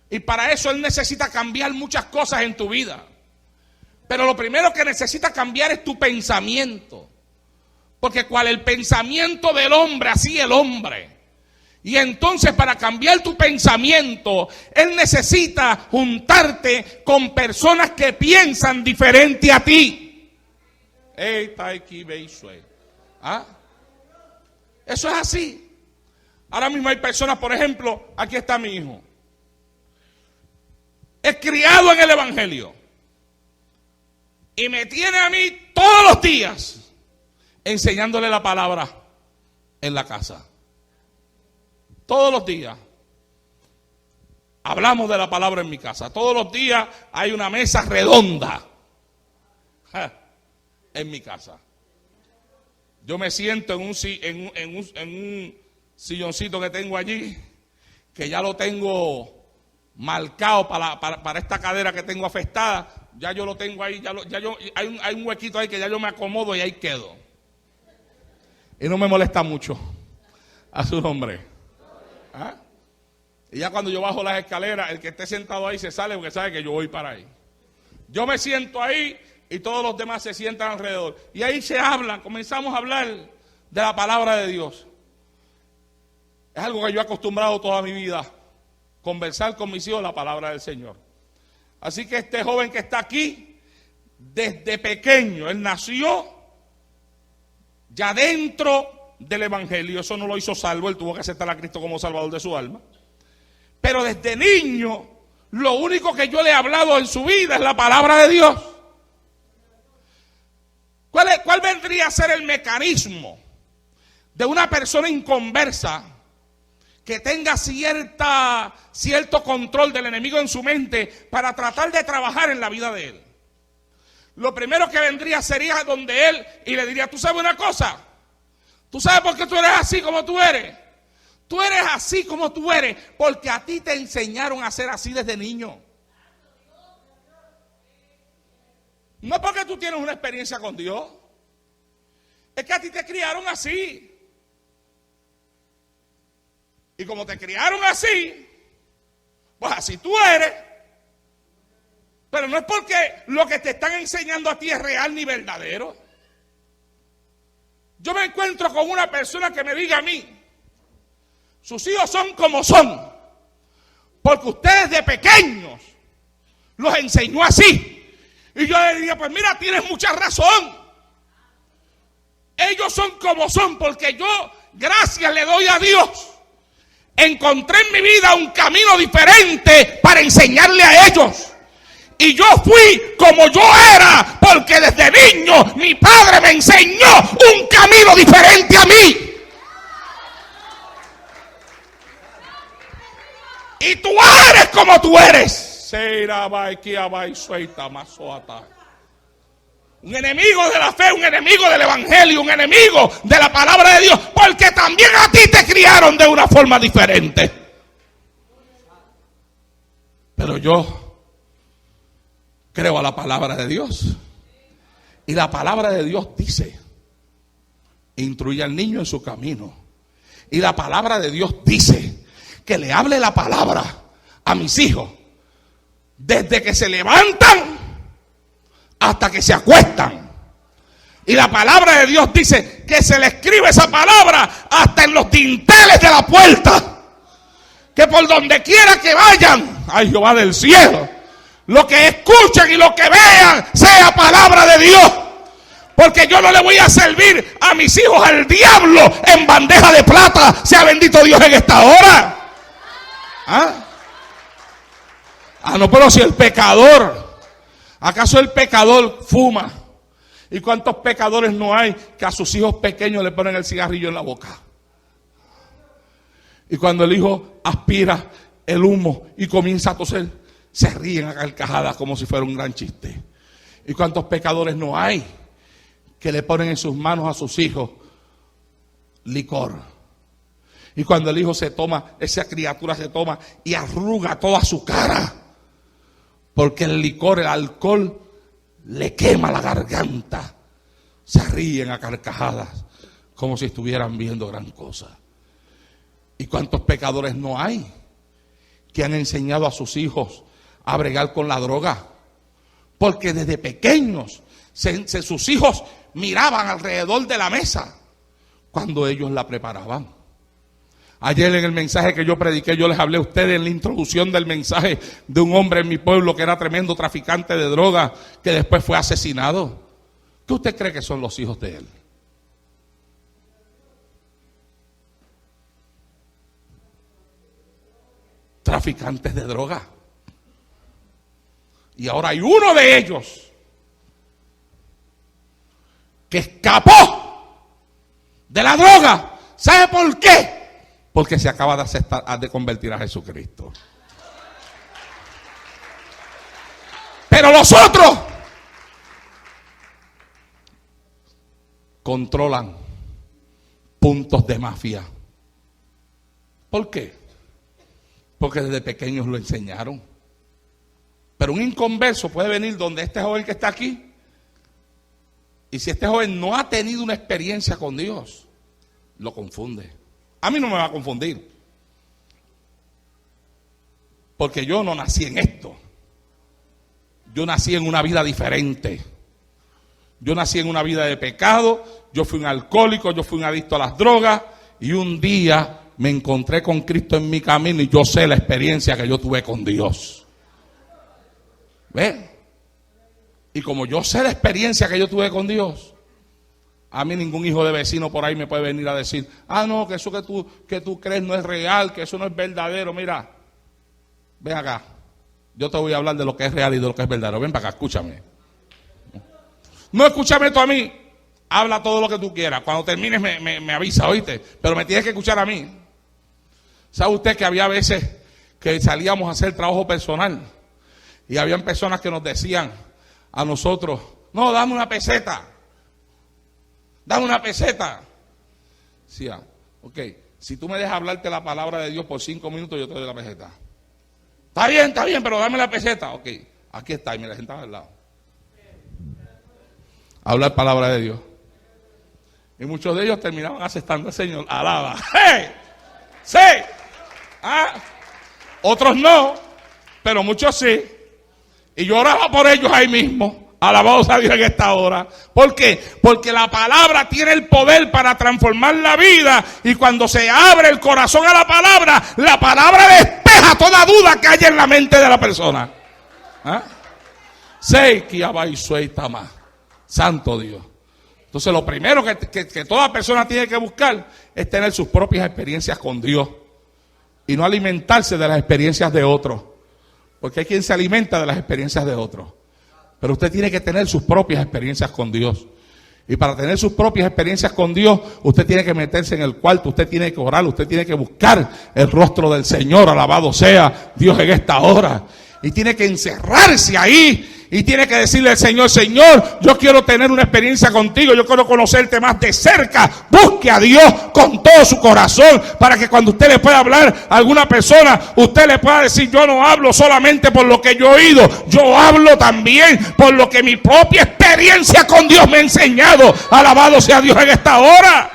Y para eso él necesita cambiar muchas cosas en tu vida. Pero lo primero que necesita cambiar es tu pensamiento. Porque cual el pensamiento del hombre, así el hombre. Y entonces para cambiar tu pensamiento, él necesita juntarte con personas que piensan diferente a ti. ¿Ah? Eso es así. Ahora mismo hay personas, por ejemplo, aquí está mi hijo. Es criado en el Evangelio. Y me tiene a mí todos los días enseñándole la palabra en la casa. Todos los días hablamos de la palabra en mi casa. Todos los días hay una mesa redonda en mi casa. Yo me siento en un silloncito que tengo allí, que ya lo tengo marcado para esta cadera que tengo afectada. Ya yo lo tengo ahí, hay un huequito ahí que ya yo me acomodo y ahí quedo. Y no me molesta mucho. A su nombre. ¿Ah? Y ya cuando yo bajo las escaleras, el que esté sentado ahí se sale porque sabe que yo voy para ahí. Yo me siento ahí y todos los demás se sientan alrededor. Y ahí se habla, comenzamos a hablar de la palabra de Dios. Es algo que yo he acostumbrado toda mi vida, conversar con mis hijos la palabra del Señor. Así que este joven que está aquí, desde pequeño, él nació ya dentro del Evangelio. Eso no lo hizo salvo, él tuvo que aceptar a Cristo como Salvador de su alma. Pero desde niño, lo único que yo le he hablado en su vida es la palabra de Dios. ¿Cuál vendría a ser el mecanismo de una persona inconversa que tenga cierto control del enemigo en su mente para tratar de trabajar en la vida de él? Lo primero que vendría sería donde él y le diría: tú sabes una cosa, tú sabes por qué tú eres así como tú eres. Tú eres así como tú eres porque a ti te enseñaron a ser así desde niño. No es porque tú tienes una experiencia con Dios, es que a ti te criaron así. Y como te criaron así, pues así tú eres. Pero no es porque lo que te están enseñando a ti es real ni verdadero. Yo me encuentro con una persona que me diga a mí: sus hijos son como son, porque ustedes de pequeños los enseñó así. Y yo le diría: pues mira, tienes mucha razón. Ellos son como son porque yo, gracias le doy a Dios, encontré en mi vida un camino diferente para enseñarle a ellos. Y yo fui como yo era porque desde niño mi padre me enseñó un camino diferente a mí. Y tú eres como tú eres. Un enemigo de la fe, un enemigo del evangelio, un enemigo de la palabra de Dios, porque también a ti te criaron de una forma diferente. Pero yo creo a la palabra de Dios. Y la palabra de Dios dice: instruye al niño en su camino. Y la palabra de Dios dice que le hable la palabra a mis hijos desde que se levantan hasta que se acuestan. Y la palabra de Dios dice que se le escribe esa palabra hasta en los dinteles de la puerta. Que por donde quiera que vayan, ay Jehová del cielo, lo que escuchen y lo que vean sea palabra de Dios. Porque yo no le voy a servir a mis hijos al diablo en bandeja de plata. Sea bendito Dios en esta hora. No, pero si el pecador, ¿acaso el pecador fuma? ¿Y cuántos pecadores no hay que a sus hijos pequeños le ponen el cigarrillo en la boca? Y cuando el hijo aspira el humo y comienza a toser, se ríen a carcajadas como si fuera un gran chiste. ¿Y cuántos pecadores no hay que le ponen en sus manos a sus hijos licor? Y cuando el hijo se toma, esa criatura se toma y arruga toda su cara, porque el licor, el alcohol, le quema la garganta. Se ríen a carcajadas como si estuvieran viendo gran cosa. ¿Y cuántos pecadores no hay que han enseñado a sus hijos a bregar con la droga? Porque desde pequeños sus hijos miraban alrededor de la mesa cuando ellos la preparaban. Ayer en el mensaje que yo prediqué, yo les hablé a ustedes en la introducción del mensaje de un hombre en mi pueblo que era tremendo traficante de droga, que después fue asesinado. ¿Qué usted cree que son los hijos de él? Traficantes de droga. Y ahora hay uno de ellos que escapó de la droga. ¿Sabe por qué? Porque se acaba de aceptar, de convertir a Jesucristo. Pero los otros controlan puntos de mafia. ¿Por qué? Porque desde pequeños lo enseñaron. Pero un inconverso puede venir donde este joven que está aquí, y si este joven no ha tenido una experiencia con Dios, lo confunde. A mí no me va a confundir, porque yo no nací en esto. Yo nací en una vida diferente. Yo nací en una vida de pecado, yo fui un alcohólico, yo fui un adicto a las drogas y un día me encontré con Cristo en mi camino y yo sé la experiencia que yo tuve con Dios. ¿Ven? Y como yo sé la experiencia que yo tuve con Dios, a mí ningún hijo de vecino por ahí me puede venir a decir, no, que eso que tú crees no es real, que eso no es verdadero. Mira, ven acá, yo te voy a hablar de lo que es real y de lo que es verdadero. Ven para acá, escúchame. No escúchame tú a mí, habla todo lo que tú quieras. Cuando termines me avisa, ¿oíste? Pero me tienes que escuchar a mí. ¿Sabe usted que había veces que salíamos a hacer trabajo personal y habían personas que nos decían a nosotros, no, dame una peseta, dame una peseta? Decía, ok, si tú me dejas hablarte la palabra de Dios por 5 minutos, yo te doy la peseta. Está bien, pero dame la peseta. Ok, aquí está, y me la sentaba al lado. Hablar palabra de Dios. Y muchos de ellos terminaban aceptando al Señor. Alaba. ¡Hey! ¡Sí! Otros no, pero muchos sí. Y yo oraba por ellos ahí mismo. Alabados a Dios en esta hora. ¿Por qué? Porque la palabra tiene el poder para transformar la vida. Y cuando se abre el corazón a la palabra despeja toda duda que haya en la mente de la persona. Sei que más. Santo Dios. Entonces lo primero que toda persona tiene que buscar es tener sus propias experiencias con Dios y no alimentarse de las experiencias de otros, porque hay quien se alimenta de las experiencias de otros, pero usted tiene que tener sus propias experiencias con Dios. Y para tener sus propias experiencias con Dios, usted tiene que meterse en el cuarto, usted tiene que orar, usted tiene que buscar el rostro del Señor. Alabado sea Dios en esta hora. Y tiene que encerrarse ahí y tiene que decirle al Señor, Señor, yo quiero tener una experiencia contigo, yo quiero conocerte más de cerca. Busque a Dios con todo su corazón para que cuando usted le pueda hablar a alguna persona, usted le pueda decir, yo no hablo solamente por lo que yo he oído, yo hablo también por lo que mi propia experiencia con Dios me ha enseñado. Alabado sea Dios en esta hora.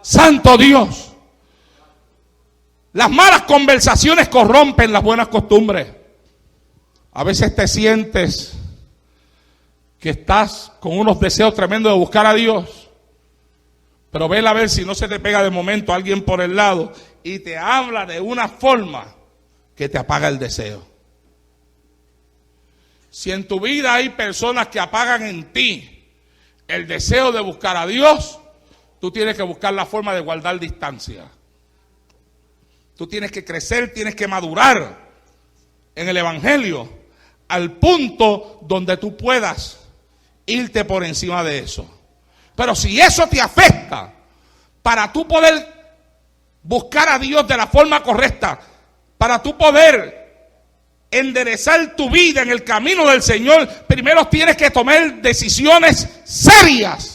Santo Dios. Las malas conversaciones corrompen las buenas costumbres. A veces te sientes que estás con unos deseos tremendos de buscar a Dios, pero vela a ver si no se te pega de momento alguien por el lado y te habla de una forma que te apaga el deseo. Si en tu vida hay personas que apagan en ti el deseo de buscar a Dios, tú tienes que buscar la forma de guardar distancia. Tú tienes que crecer, tienes que madurar en el Evangelio al punto donde tú puedas irte por encima de eso. Pero si eso te afecta, para tú poder buscar a Dios de la forma correcta, para tú poder enderezar tu vida en el camino del Señor, primero tienes que tomar decisiones serias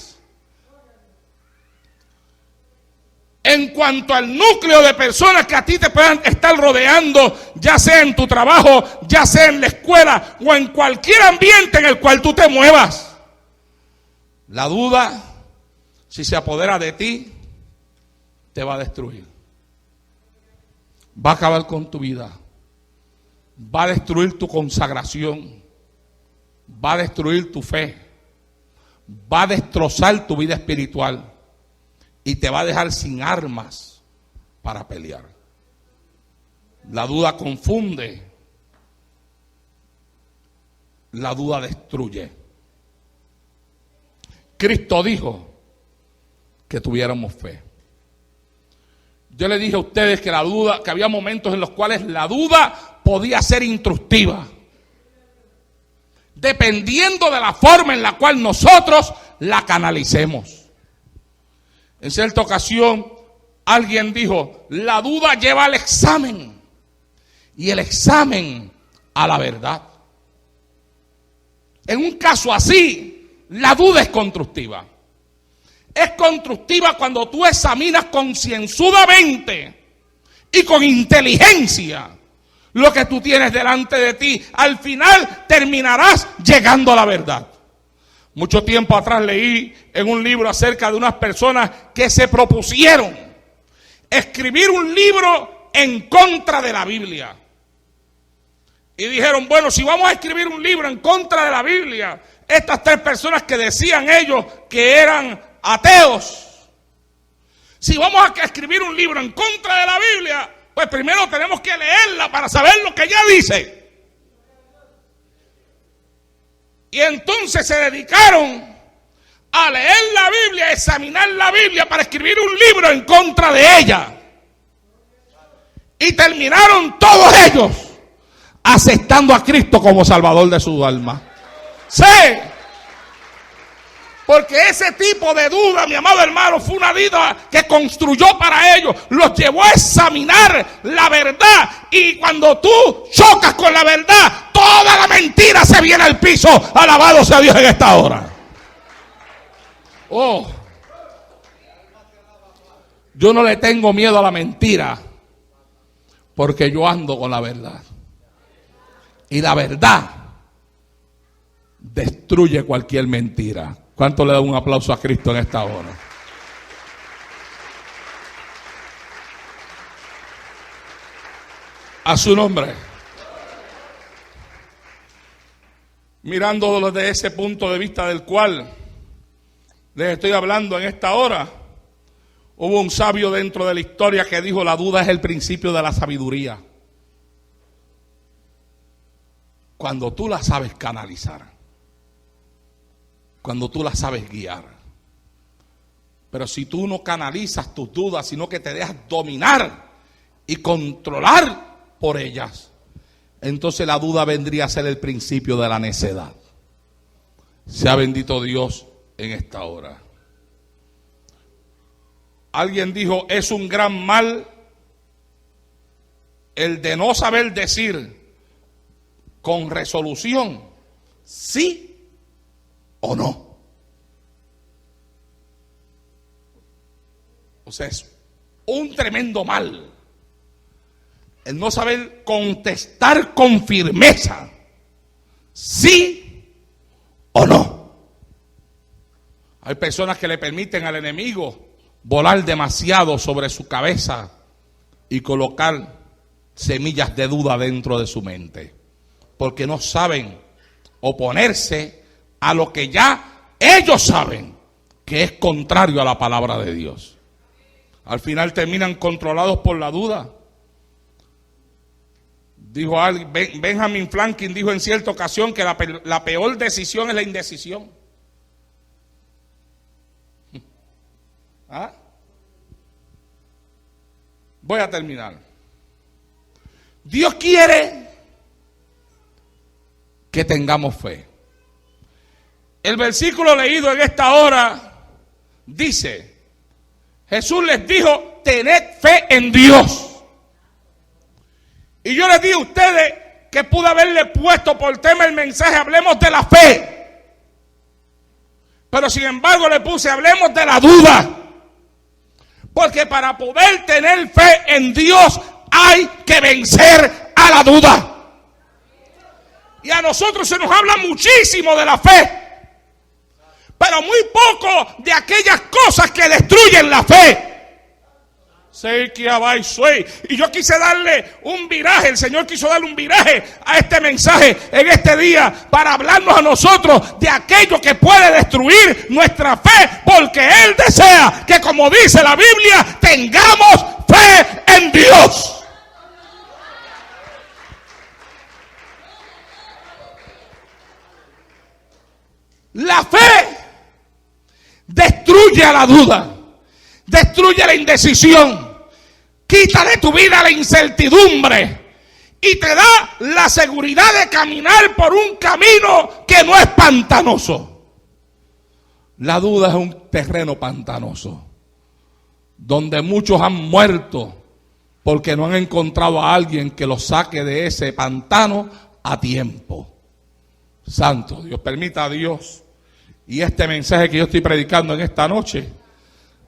en cuanto al núcleo de personas que a ti te puedan estar rodeando, ya sea en tu trabajo, ya sea en la escuela o en cualquier ambiente en el cual tú te muevas. La duda, si se apodera de ti, te va a destruir. Va a acabar con tu vida. Va a destruir tu consagración. Va a destruir tu fe. Va a destrozar tu vida espiritual. Y te va a dejar sin armas para pelear. La duda confunde. La duda destruye. Cristo dijo que tuviéramos fe. Yo le dije a ustedes que la duda, que había momentos en los cuales la duda podía ser instructiva, dependiendo de la forma en la cual nosotros la canalicemos. En cierta ocasión, alguien dijo, la duda lleva al examen y el examen a la verdad. En un caso así, la duda es constructiva. Es constructiva cuando tú examinas concienzudamente y con inteligencia lo que tú tienes delante de ti. Al final terminarás llegando a la verdad. Mucho tiempo atrás leí en un libro acerca de unas personas que se propusieron escribir un libro en contra de la Biblia. Y dijeron, bueno, si vamos a escribir un libro en contra de la Biblia, estas 3 personas que decían ellos que eran ateos, si vamos a escribir un libro en contra de la Biblia, pues primero tenemos que leerla para saber lo que ella dice. Y entonces se dedicaron a leer la Biblia, a examinar la Biblia para escribir un libro en contra de ella. Y terminaron todos ellos aceptando a Cristo como Salvador de su alma. Sí, porque ese tipo de duda, mi amado hermano, fue una duda que construyó para ellos, los llevó a examinar la verdad. Y cuando tú chocas con la verdad, toda la mentira se viene al piso. Alabado sea Dios en esta hora. Oh, yo no le tengo miedo a la mentira, porque yo ando con la verdad. Y la verdad destruye cualquier mentira. ¿Cuánto le da un aplauso a Cristo en esta hora? A su nombre. Mirándolo desde ese punto de vista del cual les estoy hablando en esta hora, hubo un sabio dentro de la historia que dijo: la duda es el principio de la sabiduría. Cuando tú la sabes canalizar, cuando tú la sabes guiar. Pero si tú no canalizas tus dudas, sino que te dejas dominar y controlar por ellas, entonces la duda vendría a ser el principio de la necedad. Sea bendito Dios en esta hora. Alguien dijo: es un gran mal el de no saber decir con resolución sí o no. O sea, es un tremendo mal el no saber contestar con firmeza sí o no. Hay personas que le permiten al enemigo volar demasiado sobre su cabeza y colocar semillas de duda dentro de su mente, porque no saben oponerse a lo que ya ellos saben que es contrario a la palabra de Dios. Al final terminan controlados por la duda. Dijo Benjamin Franklin, dijo en cierta ocasión que la peor decisión es la indecisión. ¿Ah? Voy a terminar. Dios quiere que tengamos fe. El versículo leído en esta hora dice: Jesús les dijo, tened fe en Dios. Y yo les digo a ustedes que pude haberle puesto por tema el mensaje, hablemos de la fe. Pero sin embargo le puse, hablemos de la duda. Porque para poder tener fe en Dios hay que vencer a la duda. Y a nosotros se nos habla muchísimo de la fe, pero muy poco de aquellas cosas que destruyen la fe. Y yo quise darle un viraje, el Señor quiso darle un viraje a este mensaje en este día para hablarnos a nosotros de aquello que puede destruir nuestra fe, porque Él desea que, como dice la Biblia, tengamos fe en Dios. La fe destruye a la duda, destruye la indecisión, quita de tu vida la incertidumbre y te da la seguridad de caminar por un camino que no es pantanoso. La duda es un terreno pantanoso, donde muchos han muerto porque no han encontrado a alguien que los saque de ese pantano a tiempo. Santo Dios, permita a Dios, y este mensaje que yo estoy predicando en esta noche,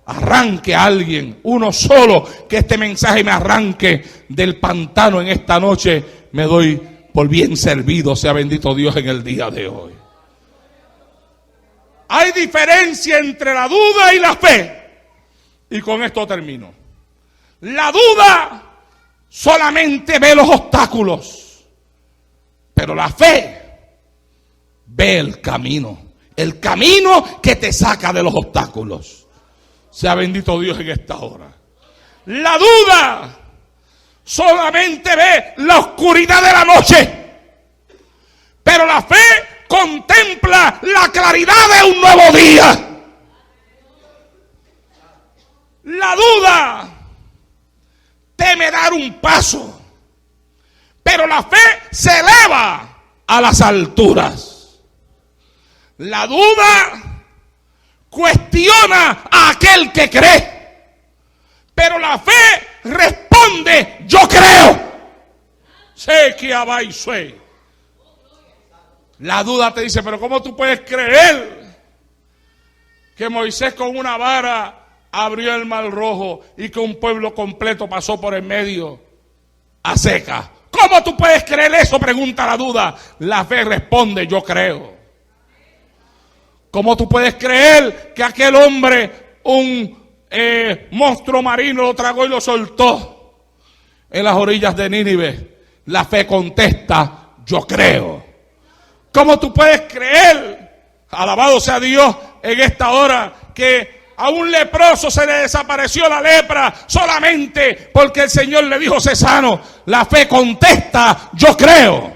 arranque a alguien, uno solo, que este mensaje me arranque del pantano en esta noche. Me doy por bien servido, sea bendito Dios en el día de hoy. Hay diferencia entre la duda y la fe. Y con esto termino. La duda solamente ve los obstáculos. Pero la fe ve el camino que te saca de los obstáculos. Sea bendito Dios en esta hora. La duda solamente ve la oscuridad de la noche, pero la fe contempla la claridad de un nuevo día. La duda teme dar un paso, pero la fe se eleva a las alturas. La duda cuestiona a aquel que cree, pero la fe responde: yo creo. Sé que habáis fe. La duda te dice: pero ¿cómo tú puedes creer que Moisés con una vara abrió el mar rojo y que un pueblo completo pasó por el medio a seca? ¿Cómo tú puedes creer eso? Pregunta la duda. La fe responde: yo creo. ¿Cómo tú puedes creer que aquel hombre, un monstruo marino, lo tragó y lo soltó en las orillas de Nínive? La fe contesta: yo creo. ¿Cómo tú puedes creer, alabado sea Dios, en esta hora, que a un leproso se le desapareció la lepra solamente porque el Señor le dijo: sé sano? La fe contesta: yo creo.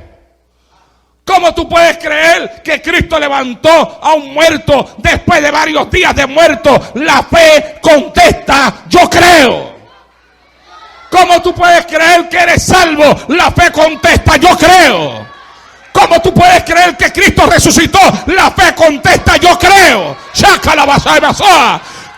¿Cómo tú puedes creer que Cristo levantó a un muerto después de varios días de muerto? La fe contesta: yo creo. ¿Cómo tú puedes creer que eres salvo? La fe contesta: yo creo. ¿Cómo tú puedes creer que Cristo resucitó? La fe contesta: yo creo.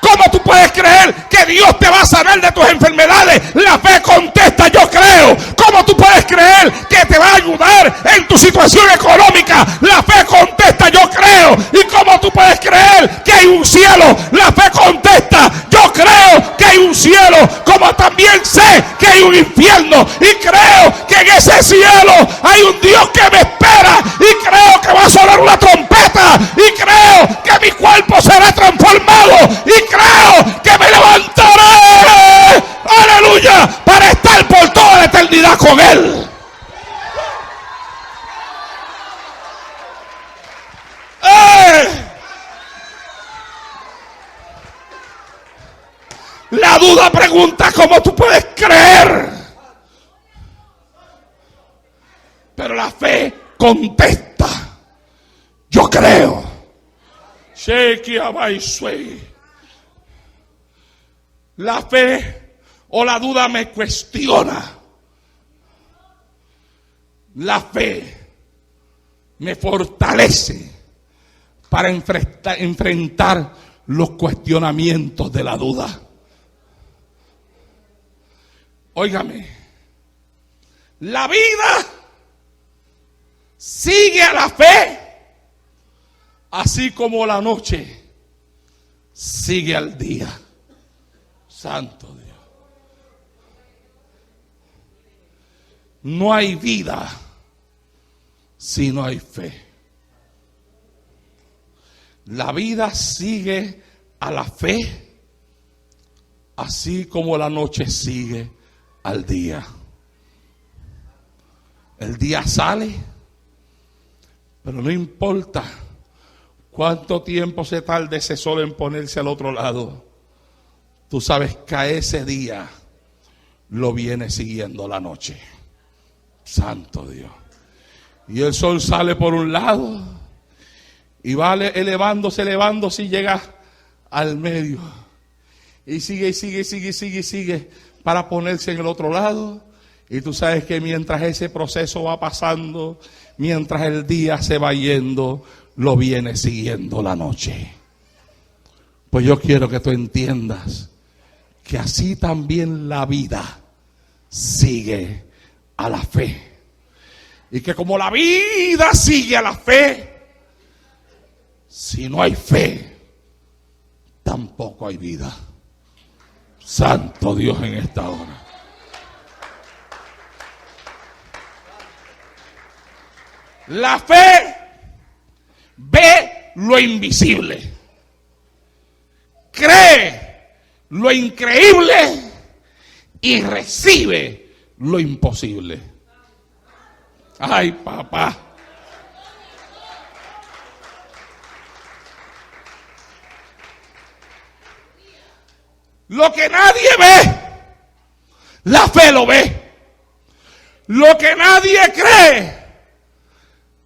¿Cómo tú puedes creer que Dios te va a sanar de tus enfermedades? La fe contesta: yo creo. ¿Cómo tú puedes creer que te va a ayudar en tu situación económica? La fe contesta: yo creo. ¿Y cómo tú puedes creer que hay un cielo? La fe contesta: yo creo que hay un cielo, como también sé que hay un infierno, y creo que en ese cielo hay un Dios que me espera, y creo que va a sonar una trompeta, y creo que mi cuerpo será transformado, y creo que me levantaré, aleluya, para estar por toda la eternidad con Él. La duda pregunta: ¿cómo tú puedes creer? Pero la fe contesta: yo creo. La fe o la duda me cuestiona. La fe me fortalece para enfrentar los cuestionamientos de la duda. Óigame, la vida sigue a la fe, así como la noche sigue al día. Santo Dios. No hay vida si no hay fe. La vida sigue a la fe, así como la noche sigue al día. El día sale, pero no importa cuánto tiempo se tarde ese sol en ponerse al otro lado. Tú sabes que a ese día lo viene siguiendo la noche. Santo Dios. Y el sol sale por un lado y va elevándose y llega al medio. Y sigue para ponerse en el otro lado. Y tú sabes que mientras ese proceso va pasando, mientras el día se va yendo, lo viene siguiendo la noche. Pues yo quiero que tú entiendas que así también la vida sigue a la fe. Y que como la vida sigue a la fe, si no hay fe, tampoco hay vida. Santo Dios en esta hora. La fe ve lo invisible, cree lo increíble y recibe lo imposible. Ay, papá. Lo que nadie ve, la fe lo ve. Lo que nadie cree,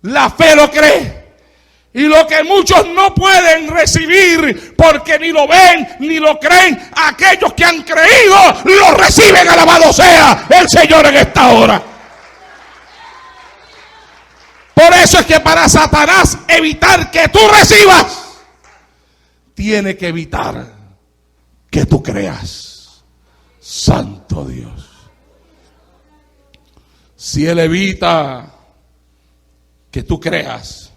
la fe lo cree. Y lo que muchos no pueden recibir porque ni lo ven ni lo creen, aquellos que han creído lo reciben. Alabado sea el Señor en esta hora. Por eso es que para Satanás evitar que tú recibas, tiene que evitar que tú creas. Santo Dios. Si él evita que tú creas,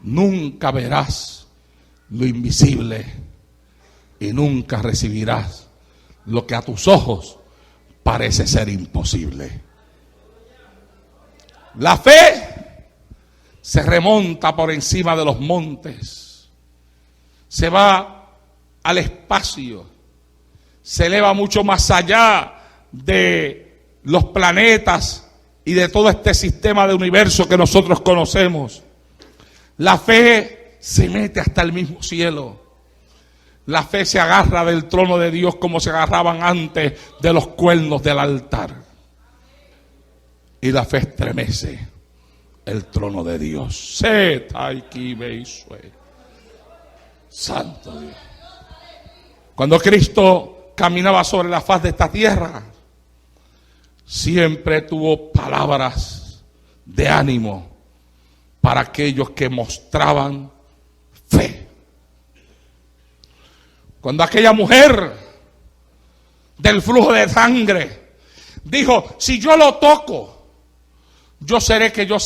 nunca verás lo invisible y nunca recibirás lo que a tus ojos parece ser imposible. La fe se remonta por encima de los montes, se va al espacio, se eleva mucho más allá de los planetas y de todo este sistema de universo que nosotros conocemos. La fe se mete hasta el mismo cielo. La fe se agarra del trono de Dios como se agarraban antes de los cuernos del altar. Y la fe estremece el trono de Dios. Santo Dios. Cuando Cristo caminaba sobre la faz de esta tierra, siempre tuvo palabras de ánimo para aquellos que mostraban fe. Cuando aquella mujer del flujo de sangre dijo: si yo lo toco, yo sé que yo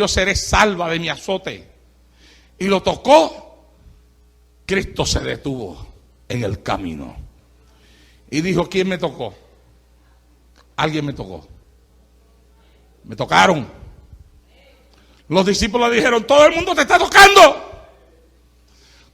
seré salva de mi azote. Y lo tocó, Cristo se detuvo en el camino y dijo: ¿quién me tocó? Alguien me tocó. Me tocaron. Los discípulos le dijeron: todo el mundo te está tocando.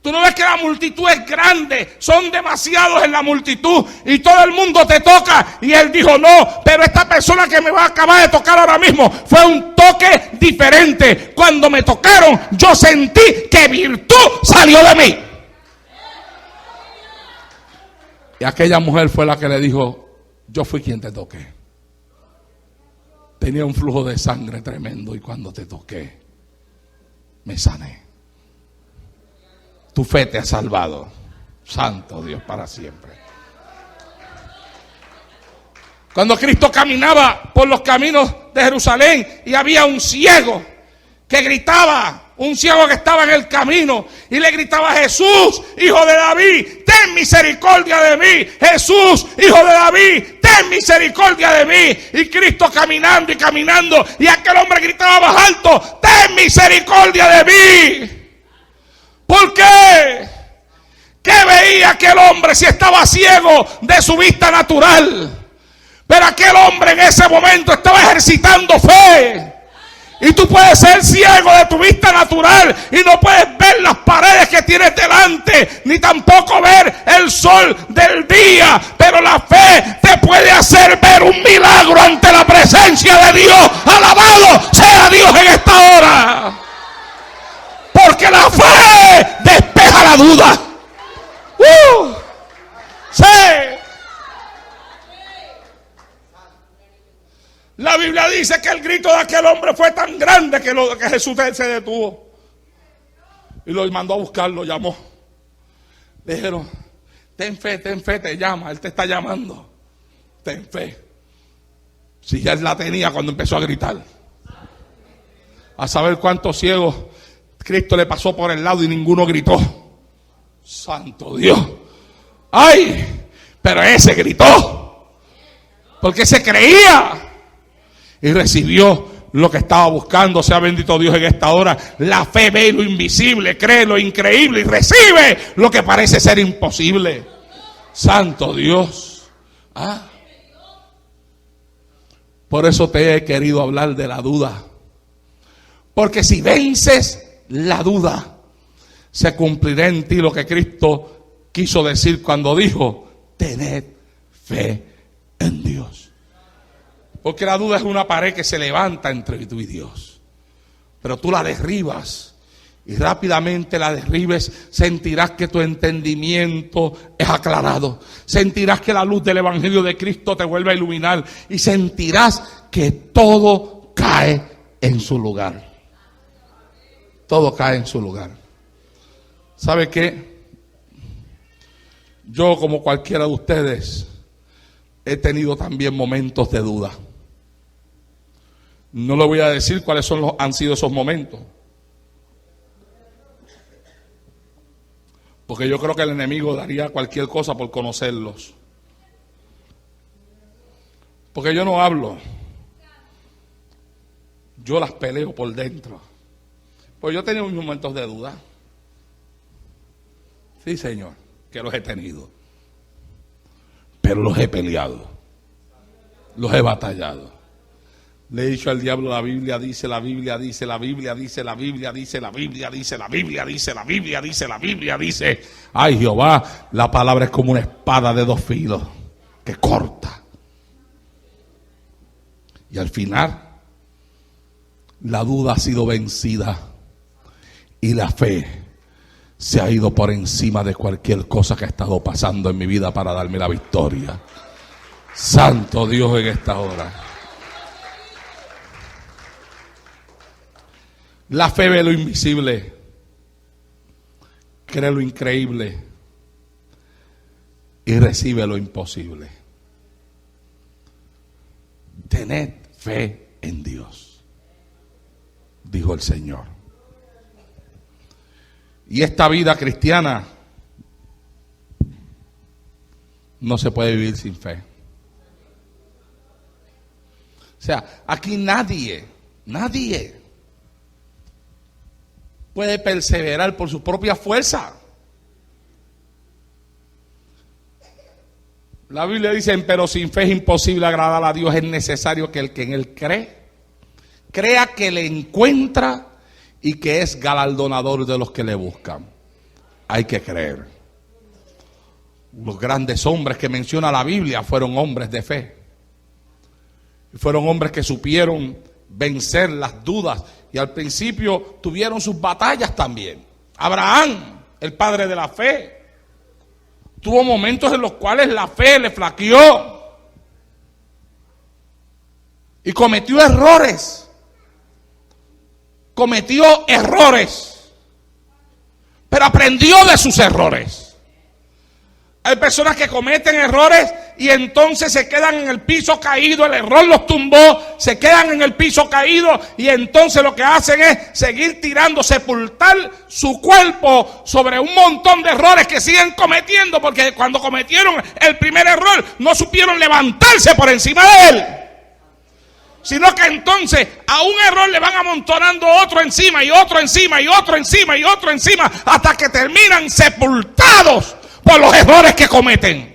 Tú no ves que la multitud es grande, son demasiados en la multitud y todo el mundo te toca. Y él dijo: no, pero esta persona que me va a acabar de tocar ahora mismo fue un toque diferente. Cuando me tocaron, yo sentí que virtud salió de mí. Y aquella mujer fue la que le dijo: yo fui quien te toqué. Tenía un flujo de sangre tremendo y cuando te toqué, me sané. Tu fe te ha salvado. Santo Dios para siempre. Cuando Cristo caminaba por los caminos de Jerusalén y había un ciego que gritaba, un ciego que estaba en el camino y le gritaba: Jesús, hijo de David, ten misericordia de mí. Jesús, hijo de David, ten misericordia de mí. Y Cristo caminando y caminando, y aquel hombre gritaba más alto: ten misericordia de mí. ¿Por qué? ¿Qué veía aquel hombre si estaba ciego de su vista natural? Pero aquel hombre en ese momento estaba ejercitando fe. Y tú puedes ser ciego de tu vista natural y no puedes ver las paredes que tienes delante, ni tampoco ver el sol del día. Pero la fe te puede hacer ver un milagro ante la presencia de Dios. Alabado sea Dios en esta hora. Porque la fe despeja la duda. Sí. La Biblia dice que el grito de aquel hombre fue tan grande que Jesús se detuvo. Y lo mandó a buscar, lo llamó. Le dijeron: ten fe, te llama, Él te está llamando. Ten fe. Si ya Él la tenía cuando empezó a gritar. A saber cuántos ciegos Cristo le pasó por el lado y ninguno gritó. Santo Dios. ¡Ay! Pero ese gritó. Porque se creía. Y recibió lo que estaba buscando. Sea bendito Dios en esta hora. La fe ve lo invisible, cree lo increíble y recibe lo que parece ser imposible. Santo Dios. ¿Ah? Por eso te he querido hablar de la duda. Porque si vences la duda, se cumplirá en ti lo que Cristo quiso decir cuando dijo: tened fe en Dios. Porque la duda es una pared que se levanta entre tú y Dios. Pero tú la derribas. Y rápidamente la derribes, sentirás que tu entendimiento es aclarado. Sentirás que la luz del Evangelio de Cristo te vuelve a iluminar. Y sentirás que todo cae en su lugar. Todo cae en su lugar. ¿Sabe qué? Yo, como cualquiera de ustedes, he tenido también momentos de duda. No le voy a decir cuáles han sido esos momentos. Porque yo creo que el enemigo daría cualquier cosa por conocerlos. Porque yo no hablo. Yo las peleo por dentro. Pues yo he tenido mis momentos de duda. Sí, Señor, que los he tenido. Pero los he peleado. Los he batallado. Le he dicho al diablo, la Biblia dice, la Biblia dice, la Biblia dice, la Biblia dice, la Biblia dice, la Biblia dice, la Biblia dice, la Biblia dice. Ay, Jehová, la palabra es como una espada de 2 filos que corta. Y al final, la duda ha sido vencida y la fe se ha ido por encima de cualquier cosa que ha estado pasando en mi vida para darme la victoria. Santo Dios en esta hora. La fe ve lo invisible, cree lo increíble y recibe lo imposible. Tened fe en Dios, dijo el Señor. Y esta vida cristiana no se puede vivir sin fe. O sea, aquí nadie puede perseverar por su propia fuerza. La Biblia dice, pero sin fe es imposible agradar a Dios. Es necesario que el que en Él cree, crea que le encuentra y que es galardonador de los que le buscan. Hay que creer. Los grandes hombres que menciona la Biblia fueron hombres de fe. Fueron hombres que supieron vencer las dudas y al principio tuvieron sus batallas también. Abraham, el padre de la fe, tuvo momentos en los cuales la fe le flaqueó y cometió errores, pero aprendió de sus errores. Hay personas que cometen errores y entonces se quedan en el piso caído, el error los tumbó, se quedan en el piso caído y entonces lo que hacen es seguir tirando, sepultar su cuerpo sobre un montón de errores que siguen cometiendo, porque cuando cometieron el primer error no supieron levantarse por encima de él, sino que entonces a un error le van amontonando otro encima y otro encima y otro encima y otro encima hasta que terminan sepultados por los errores que cometen.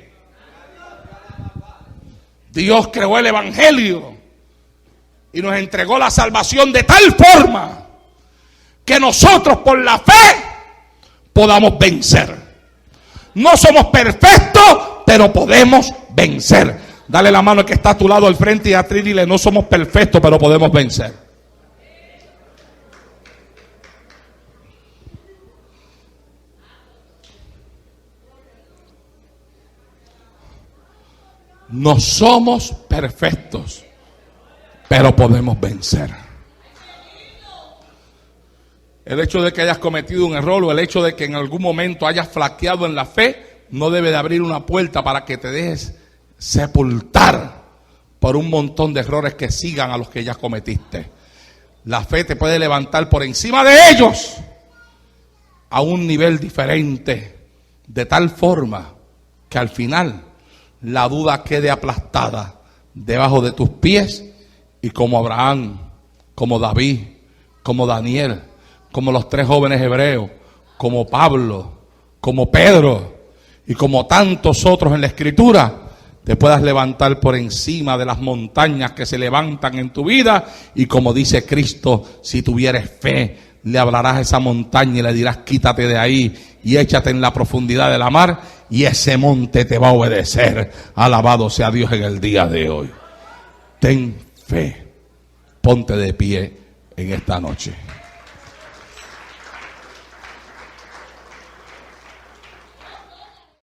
Dios creó el Evangelio y nos entregó la salvación de tal forma que nosotros por la fe podamos vencer. No somos perfectos, pero podemos vencer. Dale la mano al que está a tu lado al frente y atrás y dile, no somos perfectos, pero podemos vencer. No somos perfectos, pero podemos vencer. El hecho de que hayas cometido un error o el hecho de que en algún momento hayas flaqueado en la fe no debe de abrir una puerta para que te dejes sepultar por un montón de errores que sigan a los que ya cometiste. La fe te puede levantar por encima de ellos a un nivel diferente, de tal forma que al final la duda quede aplastada debajo de tus pies y como Abraham, como David, como Daniel, como los 3 jóvenes hebreos, como Pablo, como Pedro y como tantos otros en la Escritura, te puedas levantar por encima de las montañas que se levantan en tu vida y como dice Cristo, si tuvieres fe, le hablarás a esa montaña y le dirás quítate de ahí y échate en la profundidad de la mar y ese monte te va a obedecer. Alabado sea Dios en el día de hoy. Ten fe. Ponte de pie en esta noche.